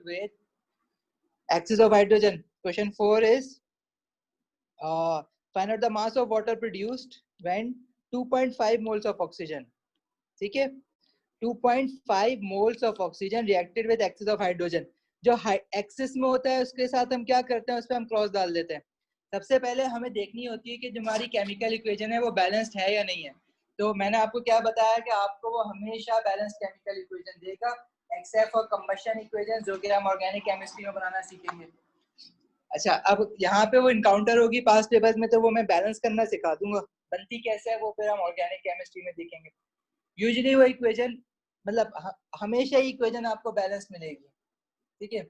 with axis of hydrogen. Question 4 is find out the mass of water produced when 2.5 moles of oxygen. ठीक है, 2.5 moles of oxygen reacted with axis of hydrogen. जो axis में होता है उसके साथ हम क्या करते हैं, उस पर हम क्रॉस डाल देते हैं. सबसे पहले हमें देखनी होती है कि जो हमारी केमिकल इक्वेशन है वो बैलेंस्ड है या नहीं है. तो मैंने आपको क्या बताया कि आपको वो हमेशा बैलेंस्ड केमिकल इक्वेशन देगा एक्सेप्ट फॉर कंबशन इक्वेशन, जो कि हम ऑर्गेनिक केमिस्ट्री में बनाना सीखेंगे. अच्छा, अब यहाँ पे वो इनकाउंटर होगी पास्ट पेपर्स में, तो वो मैं बैलेंस करना सिखा दूंगा. बनती कैसे है वो फिर हम ऑर्गेनिक केमिस्ट्री में देखेंगे. यूजुअली वो इक्वेशन मतलब हमेशा ही इक्वेशन आपको बैलेंस मिलेगी. ठीक है.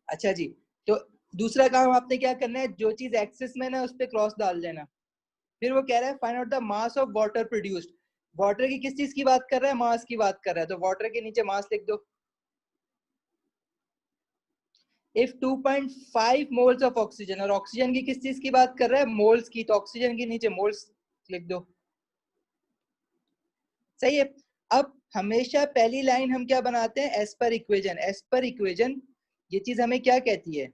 अच्छा जी, तो दूसरा काम आपने क्या करना है, जो चीज एक्सिस में ना उस पर क्रॉस डाल देना. फिर वो कह रहा है find out the mass of water produced. Water की किस चीज की बात कर रहा है, मास की बात कर रहा है, तो वाटर के नीचे मास लिख दो. इफ 2.5 मोल्स ऑफ ऑक्सीजन, और ऑक्सीजन की किस चीज की बात कर रहा है, मोल्स की, तो ऑक्सीजन के नीचे मोल्स लिख दो. सही है. अब हमेशा पहली लाइन हम क्या बनाते हैं, एज पर इक्वेशन. एज पर इक्वेशन ये चीज हमें क्या कहती है,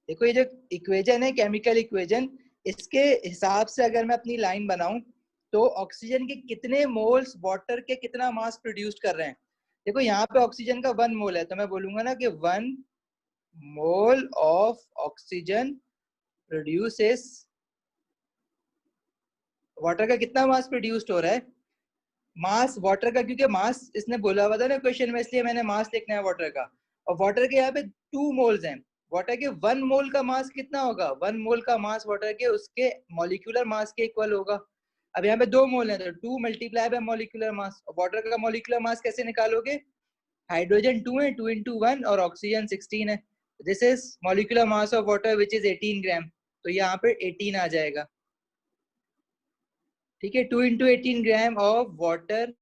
देखो ये जो इक्वेशन है केमिकल इक्वेशन, इसके हिसाब से अगर मैं अपनी लाइन बनाऊं तो ऑक्सीजन के कितने मोल्स वाटर के कितना मास प्रोड्यूस कर रहे हैं. देखो यहाँ पे ऑक्सीजन का 1 मोल है, तो मैं बोलूंगा ना कि 1 mole of oxygen produces, water का कितना मास प्रोड्यूस्ड हो रहा है, मास वाटर का, क्योंकि मास इसने बोला हुआ था ना क्वेश्चन में, इसलिए मैंने मास लिखना है वाटर का. और वाटर के यहाँ पे 2 मोल्स हैं. वाटर के 1 मोल का मास कितना होगा, 1 मोल का मास वाटर के उसके मॉलिक्यूलर मास के इक्वल होगा. अब यहाँ पे 2 मोल है तो 2 multiply by molecular mass. Water का मॉलिक्यूलर मास कैसे निकालोगे, हाइड्रोजन 2 है, 2 into 1 और ऑक्सीजन 16 है. This is molecular mass of water which is 18 ग्राम. तो यहाँ पे 18 आ जाएगा. ठीक है, 2 into 18 gram of water.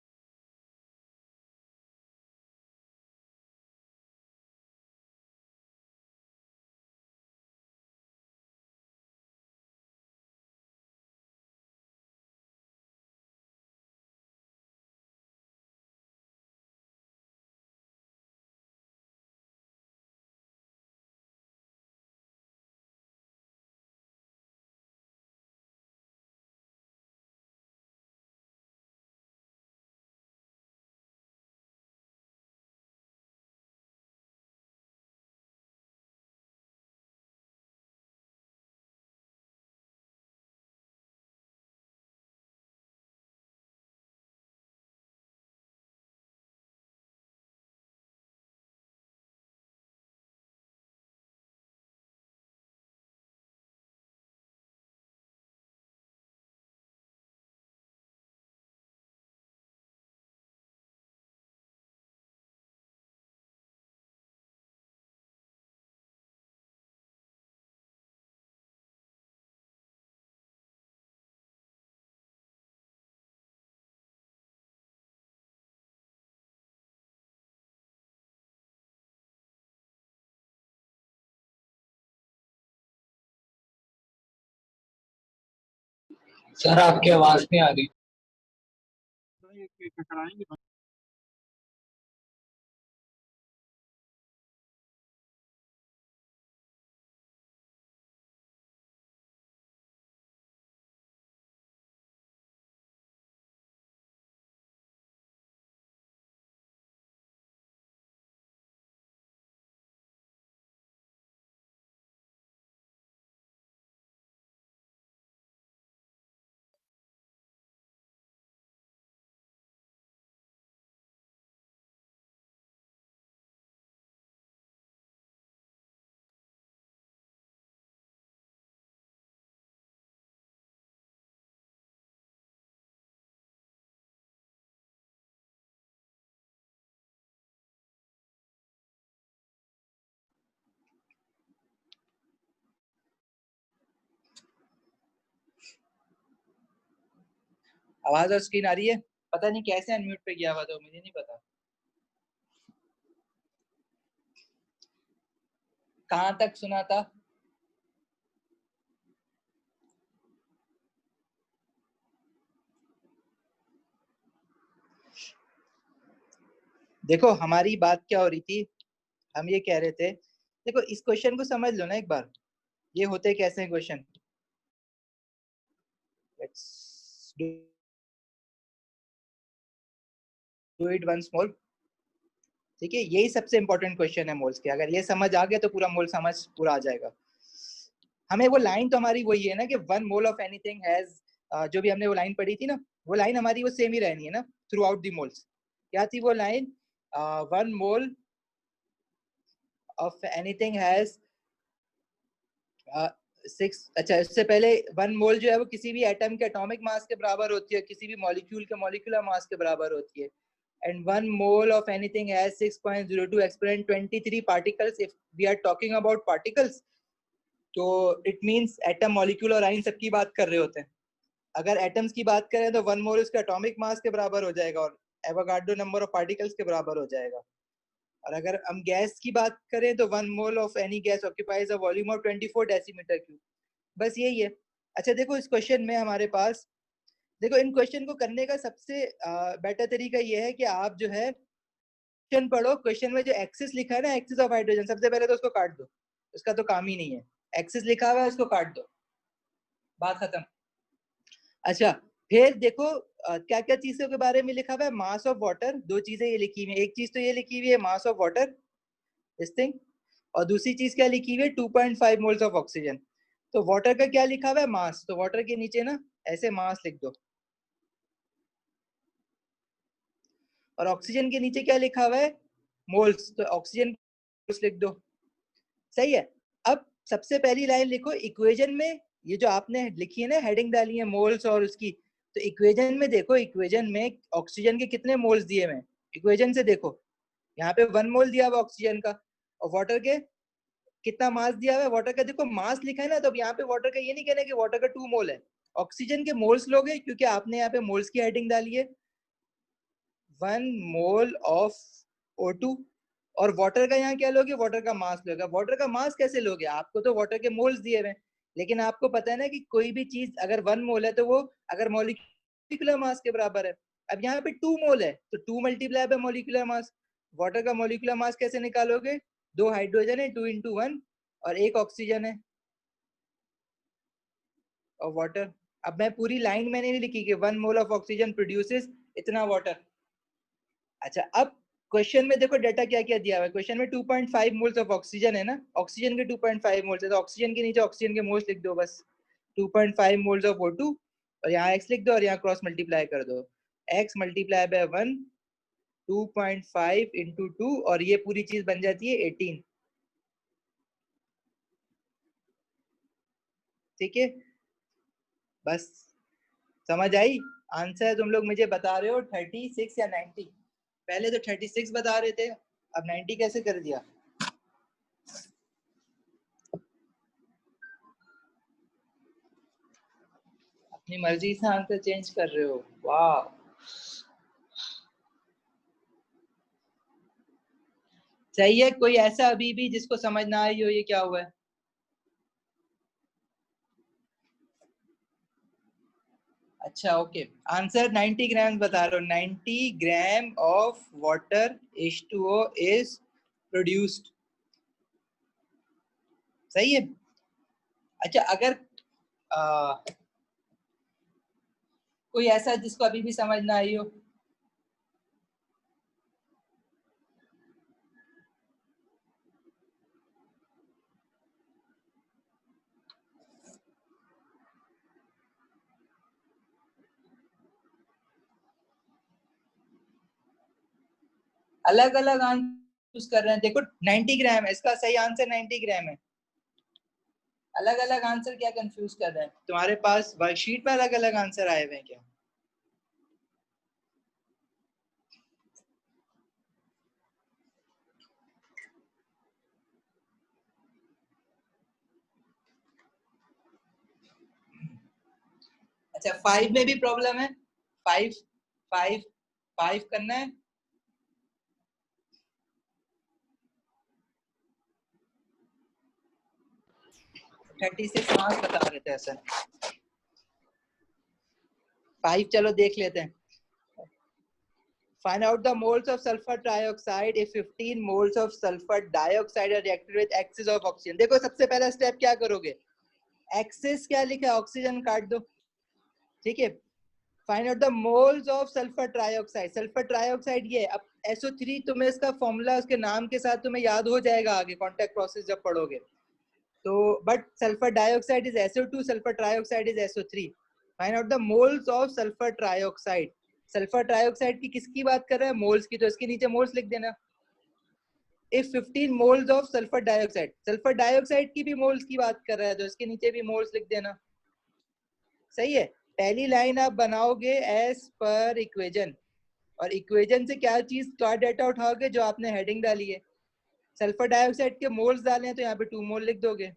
Sir आपकी आवाज नहीं आ रही. आवाज और स्क्रीन आ रही है, पता नहीं कैसे अनम्यूट पे गया हुआ था, मुझे नहीं पता. कहां तक सुना था, देखो हमारी बात क्या हो रही थी, हम ये कह रहे थे, देखो इस क्वेश्चन को समझ लो ना एक बार, ये होते कैसे हैं question. Let's do it once more. ठीक है, यही सबसे इंपॉर्टेंट क्वेश्चन है मोल्स के, अगर ये समझ आ गया तो पूरा मोल समझ पूरा आ जाएगा। हमें वो लाइन तो हमारी वही है ना कि one mole of anything has, जो भी हमने वो लाइन पढ़ी थी ना, वो लाइन हमारी वो सेम ही रहनी है ना थ्रू आउट दी मोल्स। क्या थी वो line? One mole of anything has 6, अच्छा इससे पहले वन मोल जो है वो किसी भी एटम के एटॉमिक मास के बराबर होती है, किसी भी मॉलिक्यूल के मॉलिक्यूलर मास के बराबर होती है। And 1 mole of anything has 6.02 exponent 23 particles. If we are talking about particles, तो it means atom, molecule और आयन सबकी बात कर रहे होते हैं। अगर एटम्स की बात करें तो 1 मोल उसके एटॉमिक मास के बराबर हो जाएगा और एवोगाड्रो नंबर ऑफ पार्टिकल्स के बराबर हो जाएगा। और अगर हम गैस की बात करें तो 1 mole of any gas occupies a volume of 24 decimetre cube. बस यही है। अच्छा देखो इस क्वेश्चन में हमारे पास, देखो इन क्वेश्चन को करने का सबसे बेटर तरीका ये है कि आप जो है क्वेश्चन पढ़ो, क्वेश्चन में जो एक्सिस लिखा है ना, एक्सिस ऑफ हाइड्रोजन, सबसे पहले तो उसको काट दो, उसका तो काम ही नहीं है। एक्सिस लिखा हुआ है उसको काट दो, बात खत्म। अच्छा फिर देखो क्या क्या चीजों के बारे में लिखा हुआ है। मास ऑफ वाटर, दो चीजें ये लिखी हुई है, एक चीज तो ये लिखी हुई है mass of water this thing, और दूसरी चीज क्या लिखी हुई है 2.5 मोल्स ऑफ ऑक्सीजन। तो वाटर का क्या लिखा हुआ है? मास। तो वाटर के नीचे ना ऐसे मास लिख दो, और ऑक्सीजन के नीचे क्या लिखा हुआ है? मोल्स। तो ऑक्सीजन मोल्स लिख दो, सही है। अब सबसे पहली लाइन लिखो इक्वेशन में, ये जो आपने लिखी है ना हेडिंग डाली है मोल्स और उसकी, तो इक्वेशन में देखो, इक्वेशन में ऑक्सीजन के कितने मोल्स दिए हुए हैं, इक्वेशन से देखो। यहाँ पे 1 मोल दिया हुआ ऑक्सीजन का, और वाटर के कितना मास दिया हुआ है? वाटर का देखो मास लिखा है ना, तो अब यहाँ पे वाटर का ये नहीं कहना कि वाटर का 2 मोल है, ऑक्सीजन के मोल्स लोगे क्योंकि आपने यहाँ पे मोल्स की हेडिंग डाली है। 1 मोल ऑफ O2, और वाटर का यहाँ क्या लोगे? वाटर का मास लोगे। वाटर का मास कैसे लोगे? आपको तो वाटर के मोल्स दिए हुए हैं, लेकिन आपको पता है ना कि कोई भी चीज अगर 1 मोल है तो वो अगर मॉलिक्यूलर मास के बराबर है। अब यहाँ पे 2 मोल है तो 2 multiply by molecular mass. Water का मॉलिक्यूलर मास कैसे निकालोगे? 2 हाइड्रोजन है 2 × 1 और 1 ऑक्सीजन है और वाटर। अब मैं पूरी लाइन मैंने नहीं लिखी कि 1 मोल ऑफ ऑक्सीजन प्रोड्यूसेस इतना वाटर। अच्छा अब क्वेश्चन में देखो डाटा क्या क्या दिया हुआ है। क्वेश्चन में 2.5 मोल्स ऑफ ऑक्सीजन है ना, ऑक्सीजन के 2.5 मोल्स है, तो ऑक्सीजन के नीचे ऑक्सीजन के मोल्स लिख दो बस। 2.5 मोल्स ऑफ O2 और यहाँ x लिख दो और यहाँ क्रॉस मल्टीप्लाई कर दो, x मल्टीप्लाई बाय 1, 2.5 इंटू 2, और ये पूरी चीज बन जाती है 18। ठीक है, बस समझ आई? आंसर तुम लोग मुझे बता रहे हो 36 या 90। पहले तो 36 बता रहे थे, अब 90 कैसे कर दिया? अपनी मर्जी से आंसर चेंज कर रहे हो, वाह। सही है, कोई ऐसा अभी भी जिसको समझ ना आई हो ये क्या हुआ है? अच्छा ओके, आंसर 90 ग्राम बता रहे हो। 90 gram of water H2O is produced, सही है। अच्छा अगर कोई ऐसा जिसको अभी भी समझ ना आई हो? अलग अलग आंसर यूज कर रहे हैं। देखो 90 ग्राम है, इसका सही आंसर 90 ग्राम है। अलग अलग आंसर क्या कंफ्यूज कर रहे हैं? तुम्हारे पास वर्कशीट में अलग अलग आंसर आए हुए हैं क्या? अच्छा 5 में भी प्रॉब्लम है? 5 5 5 करना है? 36 मार्क्स बता रहे थे सर। 5 चलो देख लेते हैं। Find out the moles of sulfur trioxide if 15 moles of sulfur dioxide are reacted with excess of oxygen. देखो सबसे पहला स्टेप क्या करोगे, एक्सेस क्या लिखा है, ऑक्सीजन काट दो, ठीक है. Find out the moles of sulphur trioxide. Sulphur trioxide ये, अब SO3 तुम्हें इसका फॉर्मूला उसके नाम के साथ तुम्हें याद हो जाएगा आगे कॉन्टैक्ट प्रोसेस जब पढ़ोगे तो, but sulphur dioxide is SO2, sulphur trioxide is SO3. Find out the moles of sulphur trioxide. Sulphur trioxide की किसकी बात कर रहा है, मोल्स की, तो इसके नीचे मोल्स लिख देना. If 15 moles of sulphur dioxide, sulphur dioxide की भी मोल्स की बात कर रहा है तो इसके नीचे भी मोल्स लिख देना. सही है. पहली लाइन आप बनाओगे एज पर इक्वेशन, और इक्वेशन से क्या चीज का डेटा उठाओगे, जो आपने हेडिंग डाली है. सल्फर डाइऑक्साइड के मोल्स डाले हैं तो यहाँ पे 2 मोल लिख दोगे.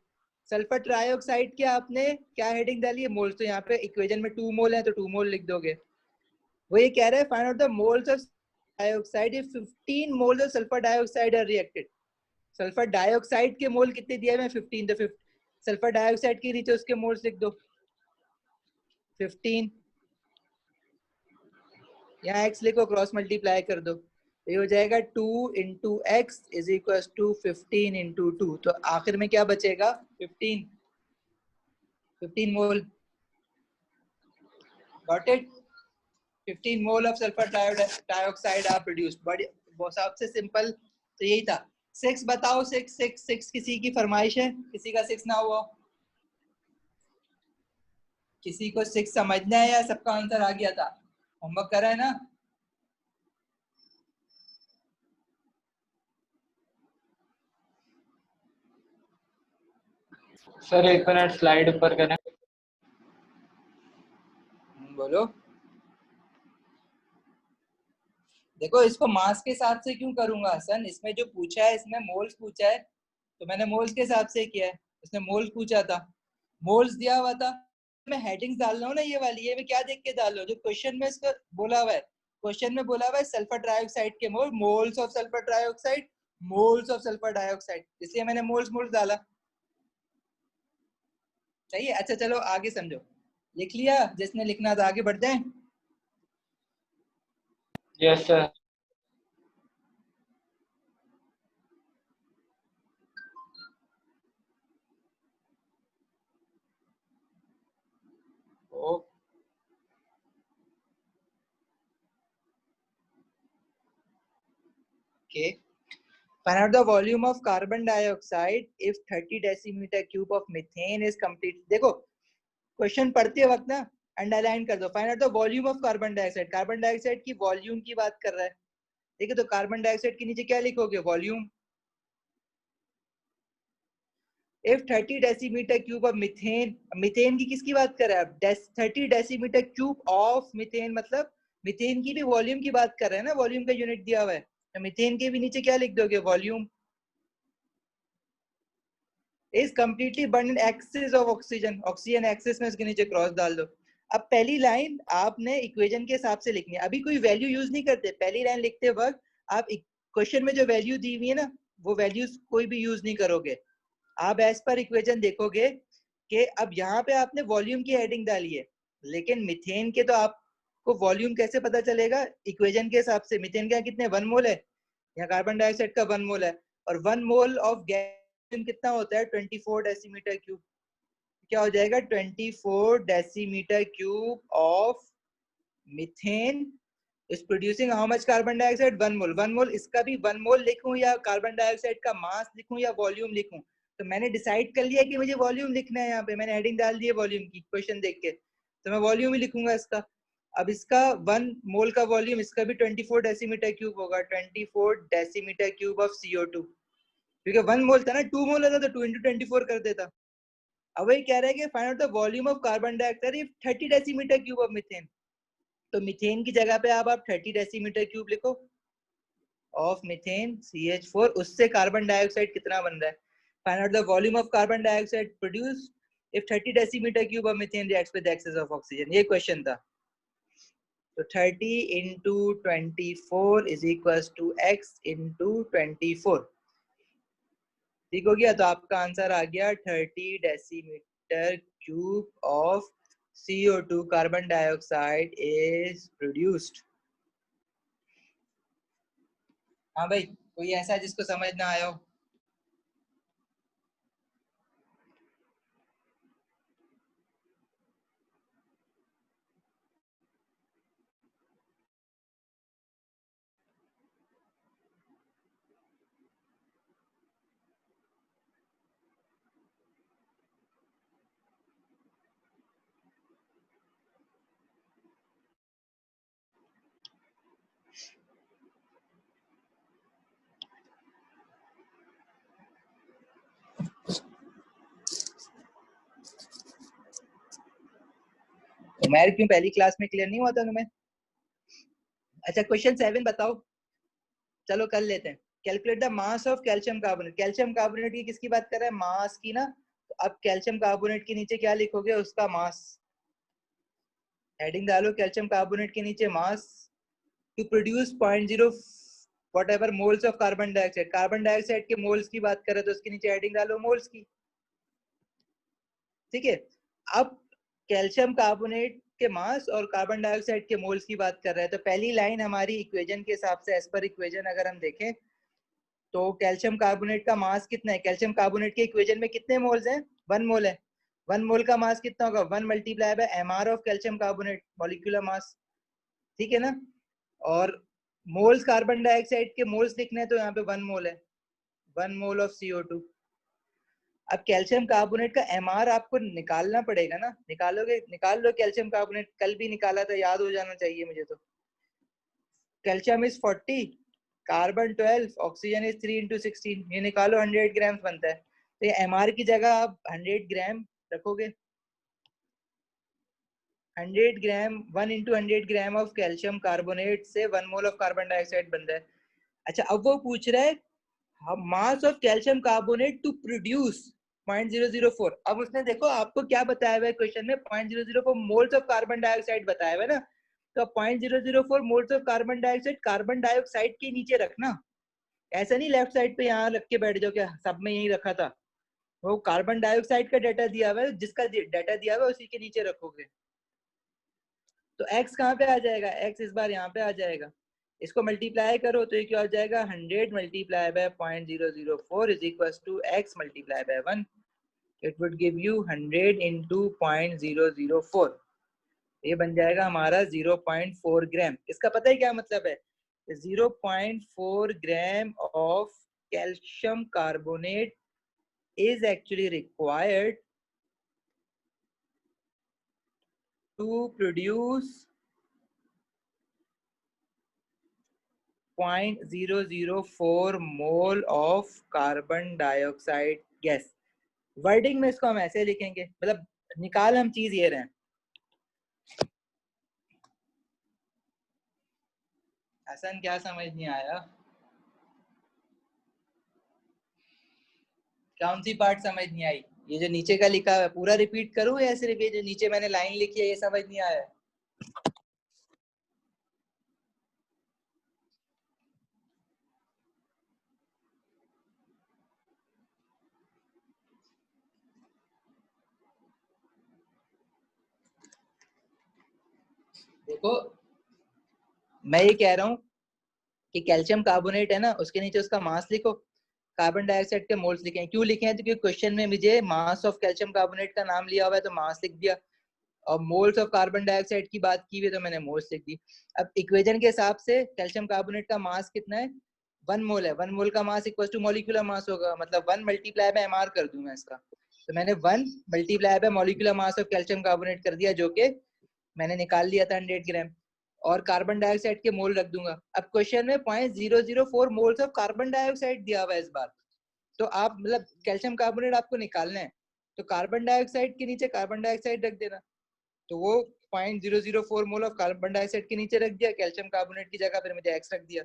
सल्फर ट्राइऑक्साइड के आपने क्या हेडिंग डाली है, मोल्स, तो यहाँ पे इक्वेशन में 2 मोल है तो 2 मोल लिख दोगे. वो ये कह रहा है find out the moles of dioxide if 15 moles of sulphur dioxide are reacted. Sulphur dioxide के मोल कितने दिए हैं, 15, तो सल्फर डाइऑक्साइड के नीचे उसके मोल्स लिख दो 15. यहाँ x लिखो, क्रॉस मल्टीप्लाई कर दो, ये हो जाएगा 2 into x is equal to 15 into 2, तो आखिर में क्या बचेगा, 15 mole. Got it. 15 mole of sulphur dioxide are produced. बड़ी वो सबसे सिंपल तो यही था. 6 बताओ, 6 किसी की फरमाइश है, किसी का 6 ना हुआ, किसी को 6 समझना है या सबका आंसर आ गया था, होमवर्क करा है ना. सर 1 मिनट स्लाइड ऊपर करें. बोलो. देखो इसको मास के हिसाब से क्यों करूंगा हसन, इसमें जो पूछा है, इसमें मोल्स पूछा है तो मैंने मोल्स के हिसाब से किया है. इसने मोल्स पूछा था, मोल्स दिया हुआ था, मैं हेडिंग्स डाल रहा हूँ ना ये वाली, ये मैं क्या देख के डाल रहा हूँ, जो क्वेश्चन में इसका बोला हुआ है, क्वेश्चन में बोला हुआ है सल्फर ट्राइऑक्साइड के मोल, moles of sulphur trioxide, moles of sulphur dioxide, इसलिए मैंने मोल्स मोल्स डाला. सही है. अच्छा चलो आगे समझो. लिख लिया, जिसने लिखना था आगे बढ़ जाए. Yes sir. Okay. Find out the volume of carbon dioxide if 30 decimeter cube of methane is complete. देखो क्वेश्चन पढ़ते वक्त ना अंडरलाइन कर दो. Find out the volume of carbon dioxide. Carbon dioxide की वॉल्यूम की बात कर रहा है, ठीक है, तो कार्बन डाइऑक्साइड के नीचे क्या लिखोगे, volume. If 30 decimetre cube of methane, methane की किसकी बात कर रहा है, 30 डेसीमीटर क्यूब ऑफ मीथेन, मतलब मीथेन की भी वॉल्यूम की बात कर रहे हैं ना, वॉल्यूम का यूनिट दिया हुआ है, तो मीथेन के भी नीचे क्या लिख दोगे, volume. Is completely burn excess of oxygen, oxygen excess में इसके नीचे क्रॉस डाल दो. अब पहली लाइन आपने इक्वेशन के हिसाब से लिखनी है, अभी कोई वैल्यू यूज नहीं करते. पहली लाइन लिखते वक्त आप क्वेश्चन में जो वैल्यू दी हुई है ना, वो वैल्यूज कोई भी यूज नहीं करोगे. आप एज पर इक्वेशन देखोगे कि अब यहाँ पे आपने वॉल्यूम की हेडिंग डाली है, लेकिन मिथेन के तो आपको वॉल्यूम कैसे पता चलेगा, इक्वेशन के हिसाब से. मिथेन का कितने 1 मोल है, यहाँ कार्बन डाइऑक्साइड का 1 मोल है, और 1 मोल ऑफ गैस कितना होता है, 24 डेसीमीटर क्यूब. क्या हो जाएगा, 24 decimetre cube of methane is producing how much carbon dioxide, 1 मोल. 1 मोल, इसका भी 1 मोल लिखूं या कार्बन डाइऑक्साइड का मास लिखूं या वॉल्यूम लिखूं, तो मैंने डिसाइड कर लिया कि मुझे वॉल्यूम लिखना है. यहाँ पे मैंने हेडिंग डाल दी है वॉल्यूम की, क्वेश्चन देख के, तो मैं वॉल्यूम ही लिखूंगा इसका. अब इसका 1 मोल का वॉल्यूम, इसका भी 24 डेसीमीटर क्यूब होगा, 24 डेसीमीटर क्यूब ऑफ CO2, क्योंकि 1 मोल था ना, 2 मोल था तो 2 इंटू 24 कर देता. अब वही कह रहा है कि find out the volume of carbon dioxide 30 decimetre cube of methane, तो मीथेन की जगह पे आप 30 डेसीमीटर क्यूब लिखो ऑफ मीथेन CH4, उससे कार्बन डाइऑक्साइड कितना बन रहा है. Find out the volume of carbon dioxide produced if 30 decimetre cube of methane reacts with excess of oxygen. ये क्वेश्चन था. तो 30 into 24 is equals to x into 24. ठीक हो गया, तो आपका आंसर आ गया 30 decimetre cube of CO2 carbon dioxide is produced. हाँ भाई, कोई ऐसा जिसको समझ ना आया हो? उमैर, क्यों पहली क्लास में क्लियर नहीं हुआ था तुम्हें? अच्छा, क्वेश्चन 7 बताओ। चलो कर लेते हैं। Calculate the mass of calcium carbonate. Calcium carbonate की किसकी बात कर रहा है? मास की ना। तो अब कैल्शियम कार्बोनेट के नीचे क्या लिखोगे? उसका मास। हेडिंग डालो कैल्शियम कार्बोनेट के नीचे mass. To produce 0.0 whatever moles of carbon dioxide. Carbon dioxide के मोल्स की बात करें तो उसके नीचे हेडिंग डालो मोल्स की। ठीक है। अब कैल्शियम कार्बोनेट के मास और कार्बन डाइऑक्साइड के मोल्स की बात कर रहे हैं, तो पहली लाइन हमारी इक्वेशन के हिसाब से, एज पर इक्वेशन अगर हम देखें तो कैल्शियम कार्बोनेट का मास कितना है? कैल्शियम कार्बोनेट के इक्वेशन में कितने मोल्स हैं? 1 मोल है। 1 मोल का मास कितना होगा? 1 multiply by MR of calcium carbonate, molecular mass. ठीक है ना? और मोल्स कार्बन डाइऑक्साइड के मोल्स लिखने हैं तो यहाँ पे 1 मोल है, 1 मोल ऑफ CO2। अब कैल्शियम कार्बोनेट का एमआर आपको निकालना पड़ेगा ना। निकालोगे? निकाल लो कैल्शियम कार्बोनेट, कल भी निकाला था, याद हो जाना चाहिए मुझे तो। Calcium is 40, carbon 12, oxygen is 3 into 16। ये निकालो, 100 ग्राम बनता है। तो ये एमआर की जगह आप 100 ग्राम रखोगे। 100 ग्राम 1 into 100 gram of calcium carbonate से 1 मोल ऑफ कार्बन डाइऑक्साइड बनता है। अच्छा, अब वो पूछ रहा है mass of calcium carbonate to produce 0.004। अब उसने देखो आपको क्या बताया हुआ है क्वेश्चन में, 0.004 मोल्स ऑफ कार्बन डाइऑक्साइड बताया हुआ है ना। तो 0.004 मोल्स ऑफ कार्बन डाइऑक्साइड के नीचे रखना। ऐसा नहीं लेफ्ट साइड पे यहाँ रख के बैठ जाओ क्या सब में यही रखा था। वो कार्बन डाइऑक्साइड का डाटा दिया हुआ है, जिसका डाटा दिया हुआ है उसी के नीचे रखोगे। तो x कहाँ पे आ जाएगा? x इस बार यहाँ पे आ जाएगा। इसको मल्टीप्लाई करो तो ये क्या हो जाएगा? 100 multiply by 0.004 is equal to x multiply by 1। It would give you 100 into 0.004। ये बन जाएगा हमारा 0.4 ग्राम। इसका पता है क्या मतलब है? 0.4 gram of calcium carbonate is actually required to produce 0.004 mole of carbon dioxide gas. Wording में इसको हम ऐसे लिखेंगे, मतलब निकाल हम चीज ये रहे हैं। हसन, क्या समझ नहीं आया? कौन सी पार्ट समझ नहीं आई? ये जो नीचे का लिखा है पूरा रिपीट करूं या सिर्फ ये जो नीचे मैंने लाइन लिखी है ये समझ नहीं आया? देखो, मैं ये कह रहा हूँ कि कैल्शियम कार्बोनेट है ना, उसके नीचे उसका मास लिखो, कार्बन डाइऑक्साइड के मोल्स लिखे हैं। क्यों लिखे हैं? तो क्योंकि क्वेश्चन में मुझे मास ऑफ कैल्शियम कार्बोनेट का नाम लिया हुआ है तो मास लिख दिया, और मोल्स ऑफ कार्बन डाइऑक्साइड की बात की हुई तो मैंने मोल्स लिख दी। अब इक्वेशन के हिसाब से कैल्शियम कार्बोनेट का मास कितना है? 1 मोल है। 1 मोल का mass equal to molecular mass होगा, मतलब 1 मल्टीप्लाई बाय एमआर कर दूं मैं इसका। तो मैंने 1 multiply by molecular mass of calcium carbonate कर दिया, जो कि मैंने निकाल लिया था 100 ग्राम, और कार्बन डाइऑक्साइड के मोल रख दूंगा। अब क्वेश्चन में 0.004 मोल्स ऑफ कार्बन डाइऑक्साइड दिया हुआ है इस बार। तो आप मतलब कैल्शियम कार्बोनेट आपको निकालना है तो कार्बन डाइऑक्साइड के नीचे कार्बन डाइऑक्साइड रख देना। तो वो 0.004 मोल ऑफ कार्बन डाइऑक्साइड के नीचे रख दिया, कैल्शियम कार्बोनेट की जगह फिर मुझे एक्स रख दिया,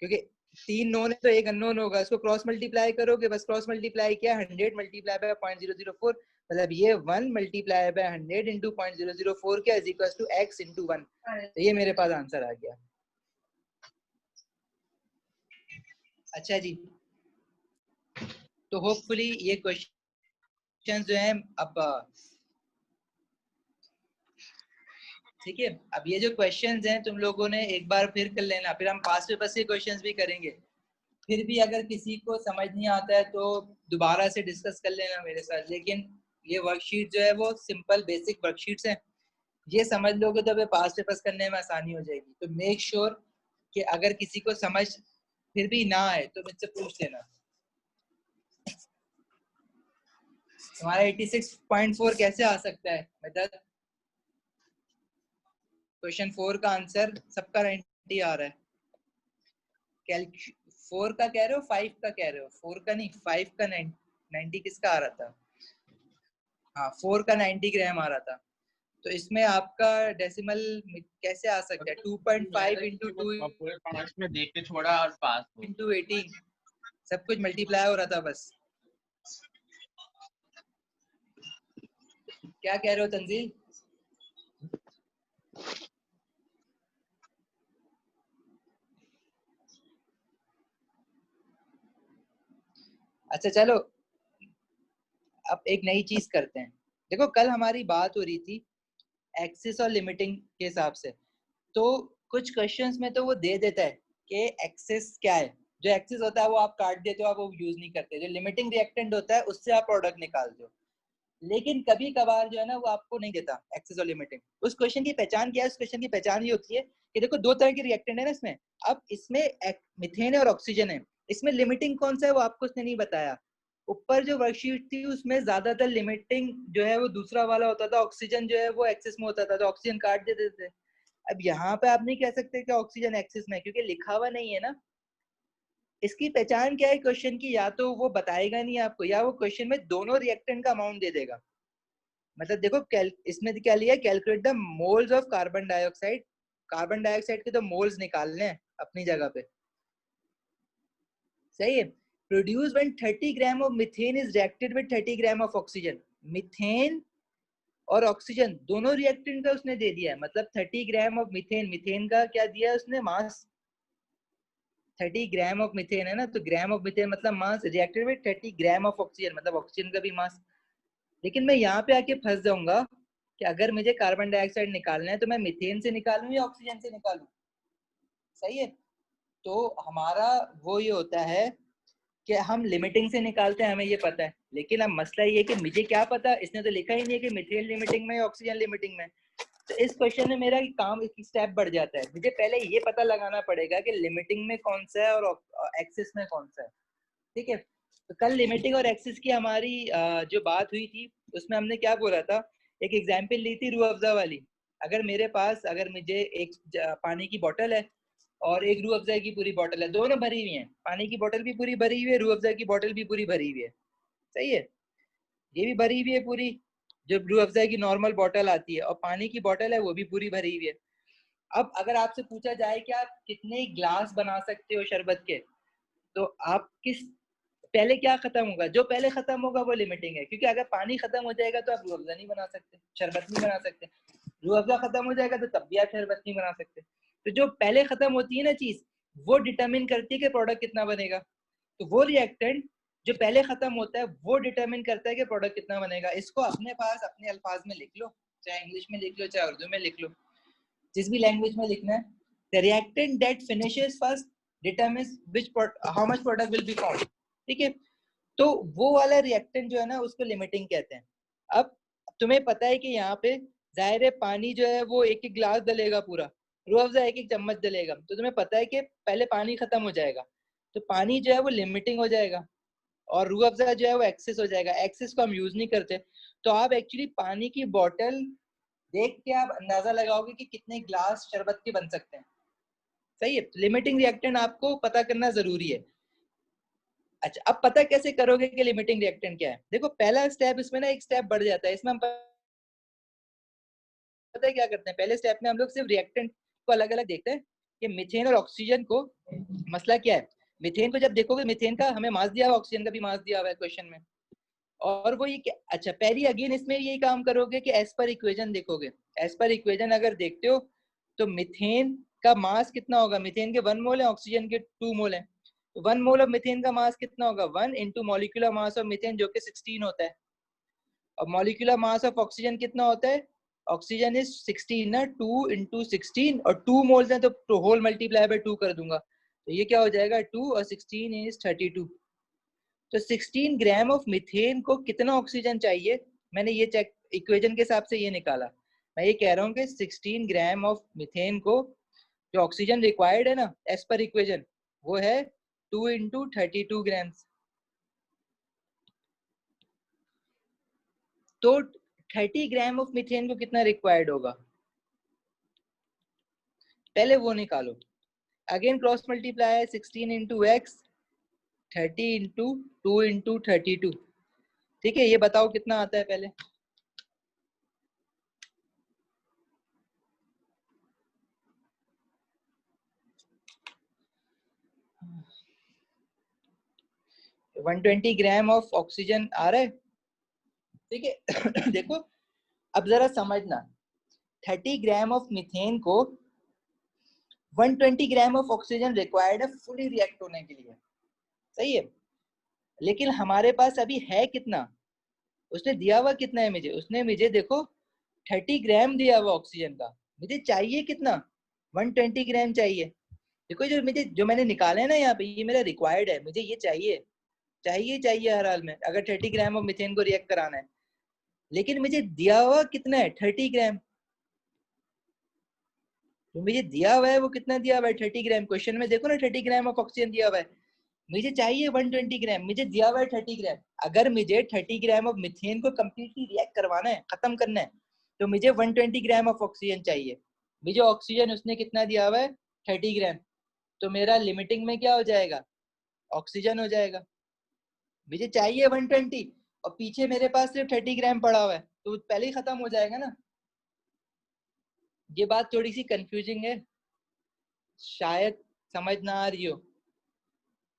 क्योंकि 3 नोन है तो एक अननोन होगा। इसको क्रॉस मल्टीप्लाई करोगे, बस क्रॉस मल्टीप्लाई किया, 100 मल्टीप्लाई बाय 0.004, मतलब ये 1 मल्टीप्लाई बाय 100 इंटू 0.004 क्या is equal to x into 1। तो ये मेरे पास आंसर आ गया। अच्छा जी, तो होपफुली ये क्वेश्चन जो है अब ठीक है। अब ये जो क्वेश्चंस हैं तुम लोगों ने एक बार फिर कर लेना, फिर हम पास्ट पेपर से क्वेश्चंस भी करेंगे। फिर भी अगर किसी को समझ नहीं आता है तो दोबारा से डिस्कस कर लेना मेरे साथ। लेकिन ये वर्कशीट जो है वो सिंपल बेसिक वर्कशीट्स हैं, ये समझ लोगे तो फिर पास्ट पेपर्स करने में आसानी हो जाएगी। तो मेक श्योर कि अगर किसी को समझ फिर भी ना आए तो मुझसे पूछ लेना। तुम्हारा 86.4 कैसे आ सकता है मदद? क्वेश्चन 4 का आंसर सबका 90 आ रहा है। 4 का कह रहे हो 5 का कह रहे हो? 4 का नहीं 5 का 90 किसका आ रहा था? हाँ 4 का 90 ग्राम आ रहा था। तो इसमें आपका डेसिमल कैसे आ सकता है? 2.5 इंटू 2 पूरे 5 में देख के छोड़ा और पास इंटू 18 सब कुछ मल्टीप्लाई हो रहा था बस। क्या कह रहे हो तंजील? अच्छा चलो अब एक नई चीज करते हैं। देखो कल हमारी बात हो रही थी एक्सिस और लिमिटिंग के हिसाब से, तो कुछ क्वेश्चंस में तो वो दे देता है कि एक्सिस क्या है। जो एक्सिस होता है वो आप काट देते हो, आप वो यूज नहीं करते। जो लिमिटिंग रिएक्टेंट होता है उससे आप प्रोडक्ट निकालते हो। लेकिन कभी कभार जो है ना वो आपको नहीं देता एक्सिस और लिमिटिंग। उस क्वेश्चन की पहचान क्या है? उस क्वेश्चन की पहचान ये होती है कि देखो दो तरह के रिएक्टेंट है ना इसमें। अब इसमें मीथेन और ऑक्सीजन है, इसमें लिमिटिंग कौन सा है वो आपको उसने नहीं बताया। ऊपर जो वर्कशीट थी उसमें ज्यादातर लिमिटिंग जो है वो दूसरा वाला होता था, ऑक्सीजन जो है वो एक्सिस में होता था, तो ऑक्सीजन काट देते थे। अब यहाँ पे आप नहीं कह सकते कि ऑक्सीजन एक्सिस में, क्योंकि लिखा हुआ नहीं है ना। इसकी पहचान क्या है क्वेश्चन की? या तो वो बताएगा नहीं आपको, या वो क्वेश्चन में दोनों रिएक्टेंट का अमाउंट दे देगा। मतलब देखो इसमें क्या लिया, calculate the moles of carbon dioxide. Carbon dioxide के तो मोल्स निकालने हैं अपनी जगह पे, सही है। Produce when 30 gram of methane is reacted with 30 gram of oxygen. Methane और ऑक्सीजन दोनों रिएक्टेंट का उसने दे दिया है। मतलब 30 ग्राम ऑफ मीथेन, मीथेन का क्या दिया है उसने? मास। 30 ग्राम ऑफ मीथेन है ना, तो ग्राम ऑफ मीथेन मतलब mass, reacted with 30 gram of oxygen मतलब ऑक्सीजन का भी मास। लेकिन मैं यहाँ पे आके फंस जाऊंगा कि अगर मुझे कार्बन डाइऑक्साइड निकालना है तो मैं मीथेन से निकालूं या ऑक्सीजन से निकालूं? सही है। तो हमारा वो ये होता है कि हम लिमिटिंग से निकालते हैं, हमें ये पता है। लेकिन अब मसला ये है कि मुझे क्या पता, इसने तो लिखा ही नहीं है कि मीथेन लिमिटिंग में ऑक्सीजन लिमिटिंग में। तो इस क्वेश्चन में मेरा काम एक स्टेप बढ़ जाता है। मुझे पहले ये पता लगाना पड़ेगा कि लिमिटिंग में कौन सा है और एक्सिस में कौन सा है। ठीक है। तो कल लिमिटिंग और एक्सिस की हमारी जो बात हुई थी उसमें हमने क्या बोला था, एक एग्जाम्पल ली थी रूह अफ़ज़ा वाली। अगर मेरे पास, अगर मुझे एक पानी की बोतल है और एक रूह अफ़ज़ा की पूरी बोतल है, दोनों भरी हुई हैं, पानी की बोतल भी पूरी भरी हुई है, रूह अफ़ज़ा की बोतल भी पूरी भरी हुई है, सही है। ये भी भरी हुई है पूरी, जो रूह अफ़ज़ा की नॉर्मल बोतल आती है, और पानी की बोतल है वो भी पूरी भरी हुई है। अब अगर आपसे पूछा जाए कि आप कितने ग्लास बना सकते हो शरबत के, तो आप किस पहले क्या खत्म होगा? जो पहले खत्म होगा वो लिमिटिंग है, क्योंकि अगर पानी खत्म हो जाएगा तो आप रूह अफ़ज़ा नहीं बना सकते, शरबत नहीं बना सकते। रूह अफ़ज़ा खत्म हो जाएगा तो तब भी आप शरबत नहीं बना सकते। तो जो पहले खत्म होती है ना चीज, वो डिटरमिन करती है कि प्रोडक्ट कितना बनेगा। तो वो रिएक्टेंट जो पहले खत्म होता है वो डिटरमिन करता है कि प्रोडक्ट कितना बनेगा। इसको अपने पास अपने अल्फाज में लिख लो, चाहे इंग्लिश में लिख लो चाहे उर्दू में लिख लो, जिस भी लैंग्वेज में लिखना है। The reactant that finishes first determines which how much product will be found. ठीक है। तो वो वाला रिएक्टेंट जो है ना उसको लिमिटिंग कहते हैं। अब तुम्हें पता है कि यहाँ पे जाहिर है पानी जो है वो एक एक गिलास डलेगा पूरा, रूह अफ़ज़ा एक एक चम्मच डलेगा, तो तुम्हें पता है कि पहले पानी खत्म हो जाएगा, तो पानी जो है वो लिमिटिंग हो जाएगा और रूह अफ़ज़ा जो है वो एक्सेस हो जाएगा। एक्सेस को हम यूज नहीं करते। तो आप एक्चुअली पानी की बोतल देख के आप अंदाजा लगाओगे कि कितने ग्लास शरबत के बन सकते हैं, सही है। लिमिटिंग रिएक्टेंट आपको पता करना जरूरी है। अच्छा अब पता कैसे करोगे कि लिमिटिंग रिएक्टेंट क्या है? देखो पहला स्टेप इसमें ना एक स्टेप बढ़ जाता है। इसमें हम पता है क्या करते हैं, पहले स्टेप में हम लोग सिर्फ रिएक्टेंट को अलग अलग देखते हैं कि मीथेन और ऑक्सीजन को मसला क्या है। मीथेन को जब देखोगे, मीथेन का हमें मास दिया हुआ, ऑक्सीजन का भी मास दिया हुआ है क्वेश्चन में, और वो ये अच्छा पहली अगेन इसमें यही काम करोगे कि एज पर इक्वेशन देखोगे। एज पर इक्वेशन अगर देखते हो तो मीथेन का मास कितना होगा? मीथेन के 1 मोल है, ऑक्सीजन के 2 मोल है। 1 मोल ऑफ मीथेन का मास कितना होगा? 1 into molecular mass of methane जो कि 16 होता है। और मॉलिक्यूलर मास ऑफ ऑक्सीजन कितना होता है? ऑक्सीजन इज 16 ना, 2 into 16 और 2 मोल्स है तो होल मल्टीप्लाई बाय 2 कर दूंगा, तो ये क्या हो जाएगा 2 और 16 इज 32। तो 16 ग्राम ऑफ मीथेन को कितना ऑक्सीजन चाहिए, मैंने ये चेक इक्वेशन के हिसाब से ये निकाला। मैं ये कह रहा हूँ कि 16 ग्राम ऑफ मीथेन को जो ऑक्सीजन रिक्वायर्ड है ना एज पर इक्वेशन, वो है 2 into 32 ग्राम्स। तो 30 ग्राम ऑफ मीथेन को कितना रिक्वायर्ड होगा, पहले वो निकालो। अगेन क्रॉस मल्टीप्लाई है, 16 into x 30 into 2 into 32। ठीक है, ये बताओ कितना आता है पहले। हाँ, 120 ग्राम ऑफ ऑक्सीजन आ रहा है। ठीक है देखो अब जरा समझना, 30 ग्राम ऑफ मीथेन को 120 ग्राम ऑफ ऑक्सीजन रिक्वायर्ड है फुली रिएक्ट होने के लिए, सही है। लेकिन हमारे पास अभी है कितना, उसने दिया हुआ कितना है मुझे, उसने मुझे देखो 30 ग्राम दिया हुआ ऑक्सीजन का, मुझे चाहिए कितना 120 ग्राम चाहिए। देखो जो मैंने निकाला है ना यहाँ पे, ये मेरा रिक्वायर्ड है, मुझे ये चाहिए चाहिए हर हाल में अगर 30 ग्राम ऑफ मीथेन को रिएक्ट कराना है। लेकिन मुझे दिया हुआ कितना है 30 ग्राम, तो मुझे दिया हुआ है वो कितना दिया हुआ है 30 ग्राम। क्वेश्चन में देखो ना 30 ग्राम ऑफ ऑक्सीजन दिया हुआ है, मुझे चाहिए 120 ग्राम, मुझे दिया हुआ है 30 ग्राम। अगर मुझे 30 ग्राम ऑफ मीथेन को कम्प्लीटली रिएक्ट करवाना है, खत्म करना है, तो मुझे 120 ग्राम ऑफ ऑक्सीजन चाहिए। मुझे ऑक्सीजन उसने कितना दिया हुआ है 30 ग्राम, तो मेरा लिमिटिंग में क्या हो जाएगा ऑक्सीजन हो जाएगा। मुझे चाहिए 120 और पीछे मेरे पास सिर्फ 30 ग्राम पड़ा हुआ है, तो पहले ही खत्म हो जाएगा ना। ये बात थोड़ी सी कंफ्यूजिंग है, शायद समझ ना आ रही हो।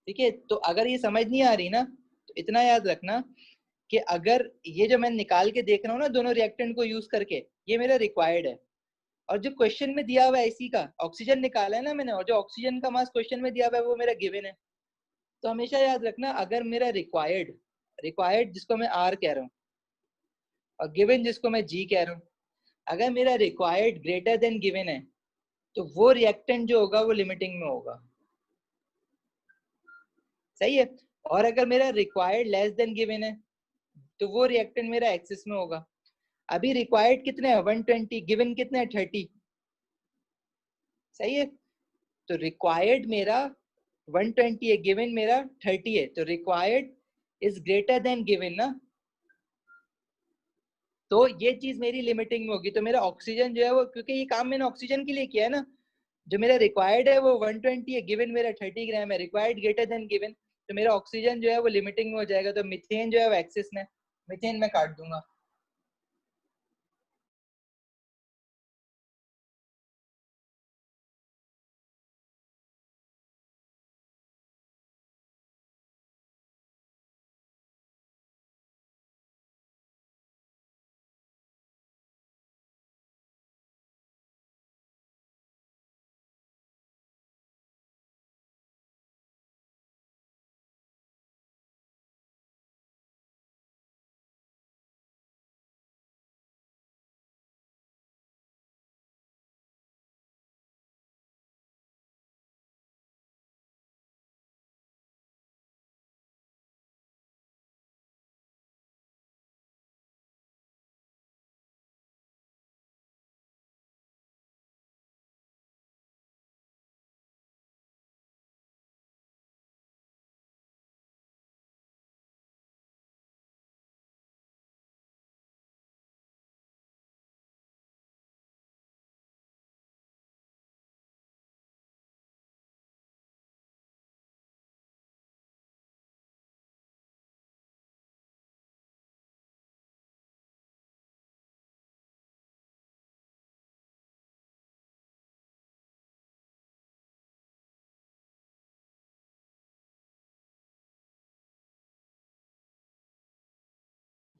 ठीक है, तो अगर ये समझ नहीं आ रही ना, तो इतना याद रखना कि अगर ये जो मैं निकाल के देख रहा हूँ ना दोनों रिएक्टेंट को यूज करके, ये मेरा रिक्वायर्ड है। और जो क्वेश्चन में दिया हुआ है इसी का ऑक्सीजन निकाला है ना मैंने, और जो ऑक्सीजन का मास क्वेश्चन में दिया हुआ है वो मेरा गिवन है। तो हमेशा याद रखना, अगर मेरा रिक्वायर्ड जिसको मैं आर कह रहा हूँ और गिवन जिसको मैं जी कह रहा हूँ, अगर मेरा रिक्वायर्ड ग्रेटर देन गिवन है तो वो रिएक्टेंट जो होगा वो लिमिटिंग में होगा, सही है। और अगर मेरा रिक्वायर्ड लेस देन गिवन है तो वो रिएक्टेंट मेरा एक्सिस में होगा। अभी रिक्वायर्ड कितने है 120, गिवन कितने है 30, सही है। तो रिक्वायर्ड मेरा 120 है, गिवन मेरा 30 है, तो required is greater than given ना, तो ये चीज मेरी लिमिटिंग में होगी। तो मेरा ऑक्सीजन जो है वो, क्योंकि ये काम मैंने ऑक्सीजन के लिए किया है ना, जो मेरा रिक्वायर्ड है वो 120 है, गिवन मेरा 30 ग्राम है, रिक्वायर्ड ग्रेटर देन गिवन, तो मेरा ऑक्सीजन जो है वो लिमिटिंग में हो जाएगा। तो मीथेन जो है वो एक्सिस में, मीथेन में काट दूंगा।